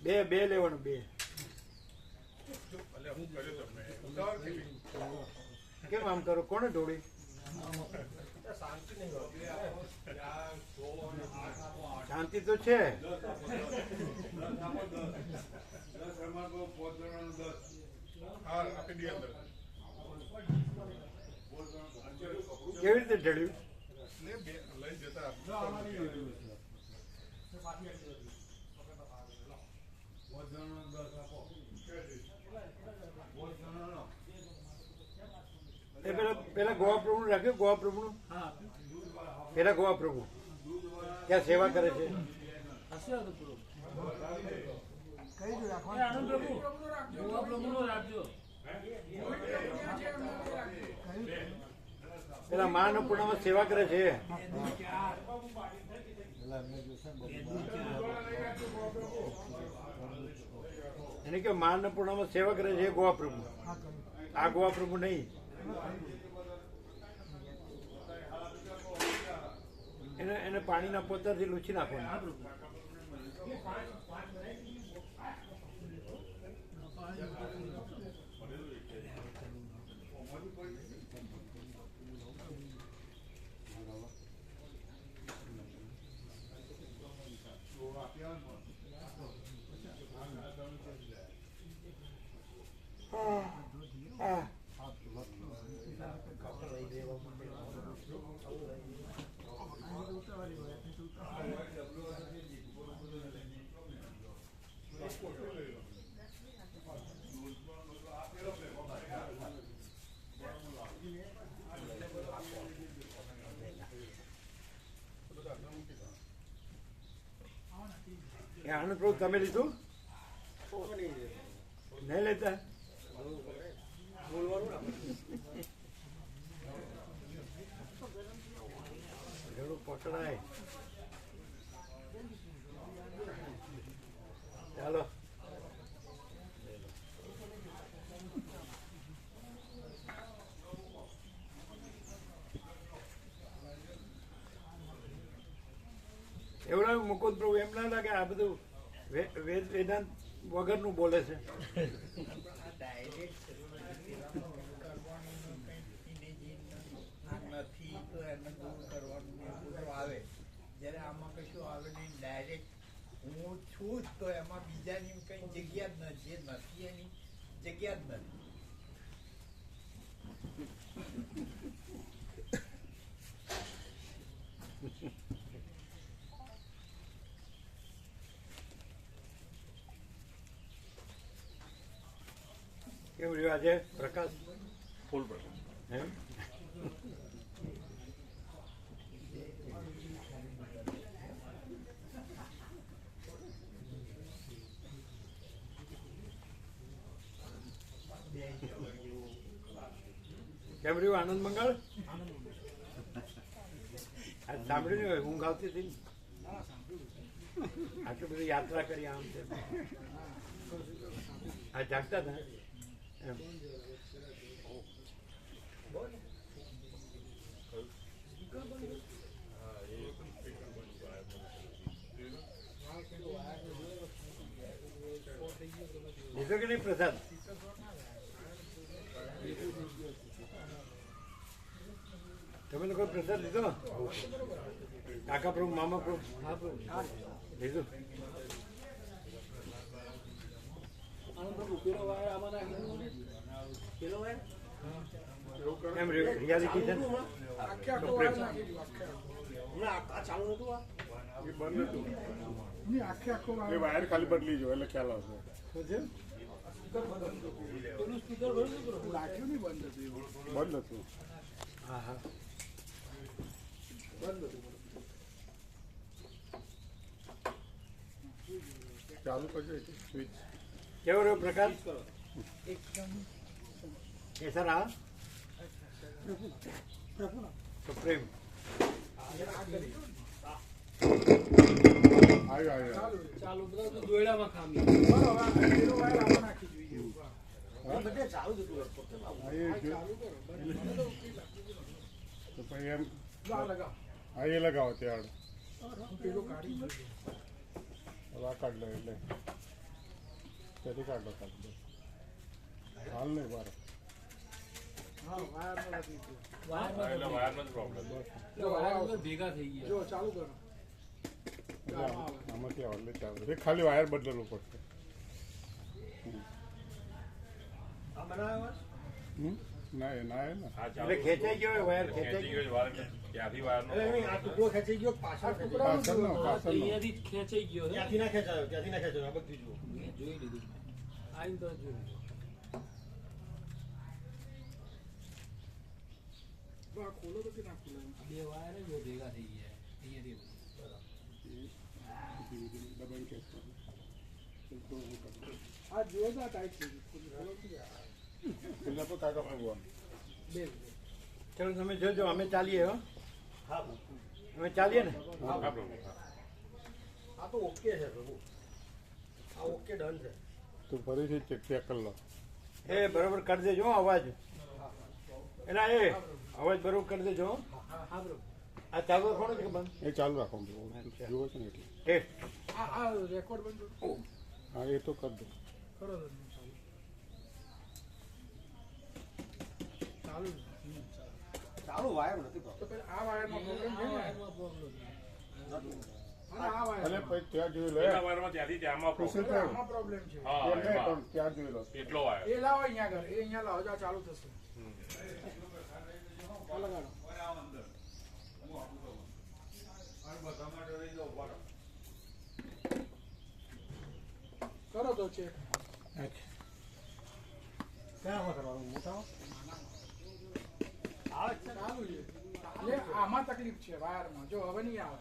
લે. બે લેવાનું, બે. એટલે હું કર્યું તમને ઉતાવળ કેવી? કેમ આમ કરો? કોને ઢોળી? શાંતિ તો છે. હા આપી દઈએ અંદર. કેવી રીતે ઢળ્યું? લઈ જતા એ પેલા ગોવા પ્રભુ રાખ્યું. ગોવા પ્રભુ પેલા ગોવા પ્રભુ ત્યાં સેવા કરે છે. કઈ દઉં રાખવાનું? પેલા મા પૂર્ણમાં સેવા કરે છે. પેલા એમને જોશે ને બધું એને કે મા પૂર્ણમાં સેવા કરે છે ગોવા પ્રભુ. હા કહ્યું. આ ગોવા પ્રભુ નહીં. એને પાણીના પોતાથી લૂછી નાખવાનું. આનંદ પ્રભુ તમે લીધું? નહીં લેતા? ઘણું પકડાય. ચાલો એવું લાગે મુકુદ પ્રભુ, એમ ના લાગે આ બધું વેદાંત વગરનું બોલે છે? નથી તો એને દૂર કરવાનું બધું આવે. જ્યારે આમાં કશું આવે નહીં, ડાયરેક્ટ હું છું જ, તો એમાં બીજાની કઈ જગ્યા જ નથી. જે નથી એની જગ્યા જ નથી. કેવું રહ્યું આજે પ્રકાશ? ફૂલ પ્રકાશ. એમ કેમ રહ્યું આનંદ મંગળ? આ સાંભળ્યું ને ઊંઘ આવતી હતી ને? આટલી બધી યાત્રા કરી આમ છે. આ જાગતા હતા એમ. લીધો કે નહીં પ્રસાદ? તમે લોકો પ્રસાદ લીધો? કાકા પ્રભુ, મામા પ્રભુ લીધું? એમ રિયાલિટી છે ને? તો પ્રેમ. એ વાયર ખાલી બદલી જો એટલે ખ્યાલ આવશે. બંધ હતું. હા હા. ચાલુ કરજો સ્વિચ. કેવો રહ્યો પ્રકાશ? કેસર હા? તો પ્રેમ. આવ્યો. તો પછી એમ હા એ લગાવો ત્યાં આ કાઢ લો એટલે ત્યાંથી કાઢ લો ખાલી હાલ નહીં બાર એટલે વાયરનો જ પ્રોબ્લેમ આમાંથી આવે એટલે ચાલુ ખાલી વાયર બદલવું પડશે. ના એ ના એ ને એટલે ખેંચાઈ ગયો હોય વાયર, ખેંચાઈ ગયો. ત્યાંથી વાયરનો પાછળનો પેલા તો કાકા ભગવાન. ચલો તમે જોજો, અમે ચાલીએ. હો અમે ચાલીએ ને. હા પ્રભુ. તો ફરીથી ચેક કરી લો. એ બરોબર કરી દેજો હો અવાજ. એના એ અવાજ બરોબર કરી દેજો હો. આ ચાલુ રાખવાનું છે કે બંધ? એ ચાલુ રાખો જુઓ છો ને એટલે ટેસ્ટ. હા એ તો કરી દો. અને પછી ત્યાં જોઈ લો ત્યાંથી ત્યાંમાં ખુશી થયું. એમ નહીં, પણ ત્યાં જોઈ લો. એટલો વાયર એ લાવો અહીંયા આગળ, એ અહીંયા લાવો, આ ચાલુ થશે. કરો તો ચેક. ચાલુ છે. એટલે આમાં તકલીફ છે વાયરમાં, જો હવે નહીં આવે.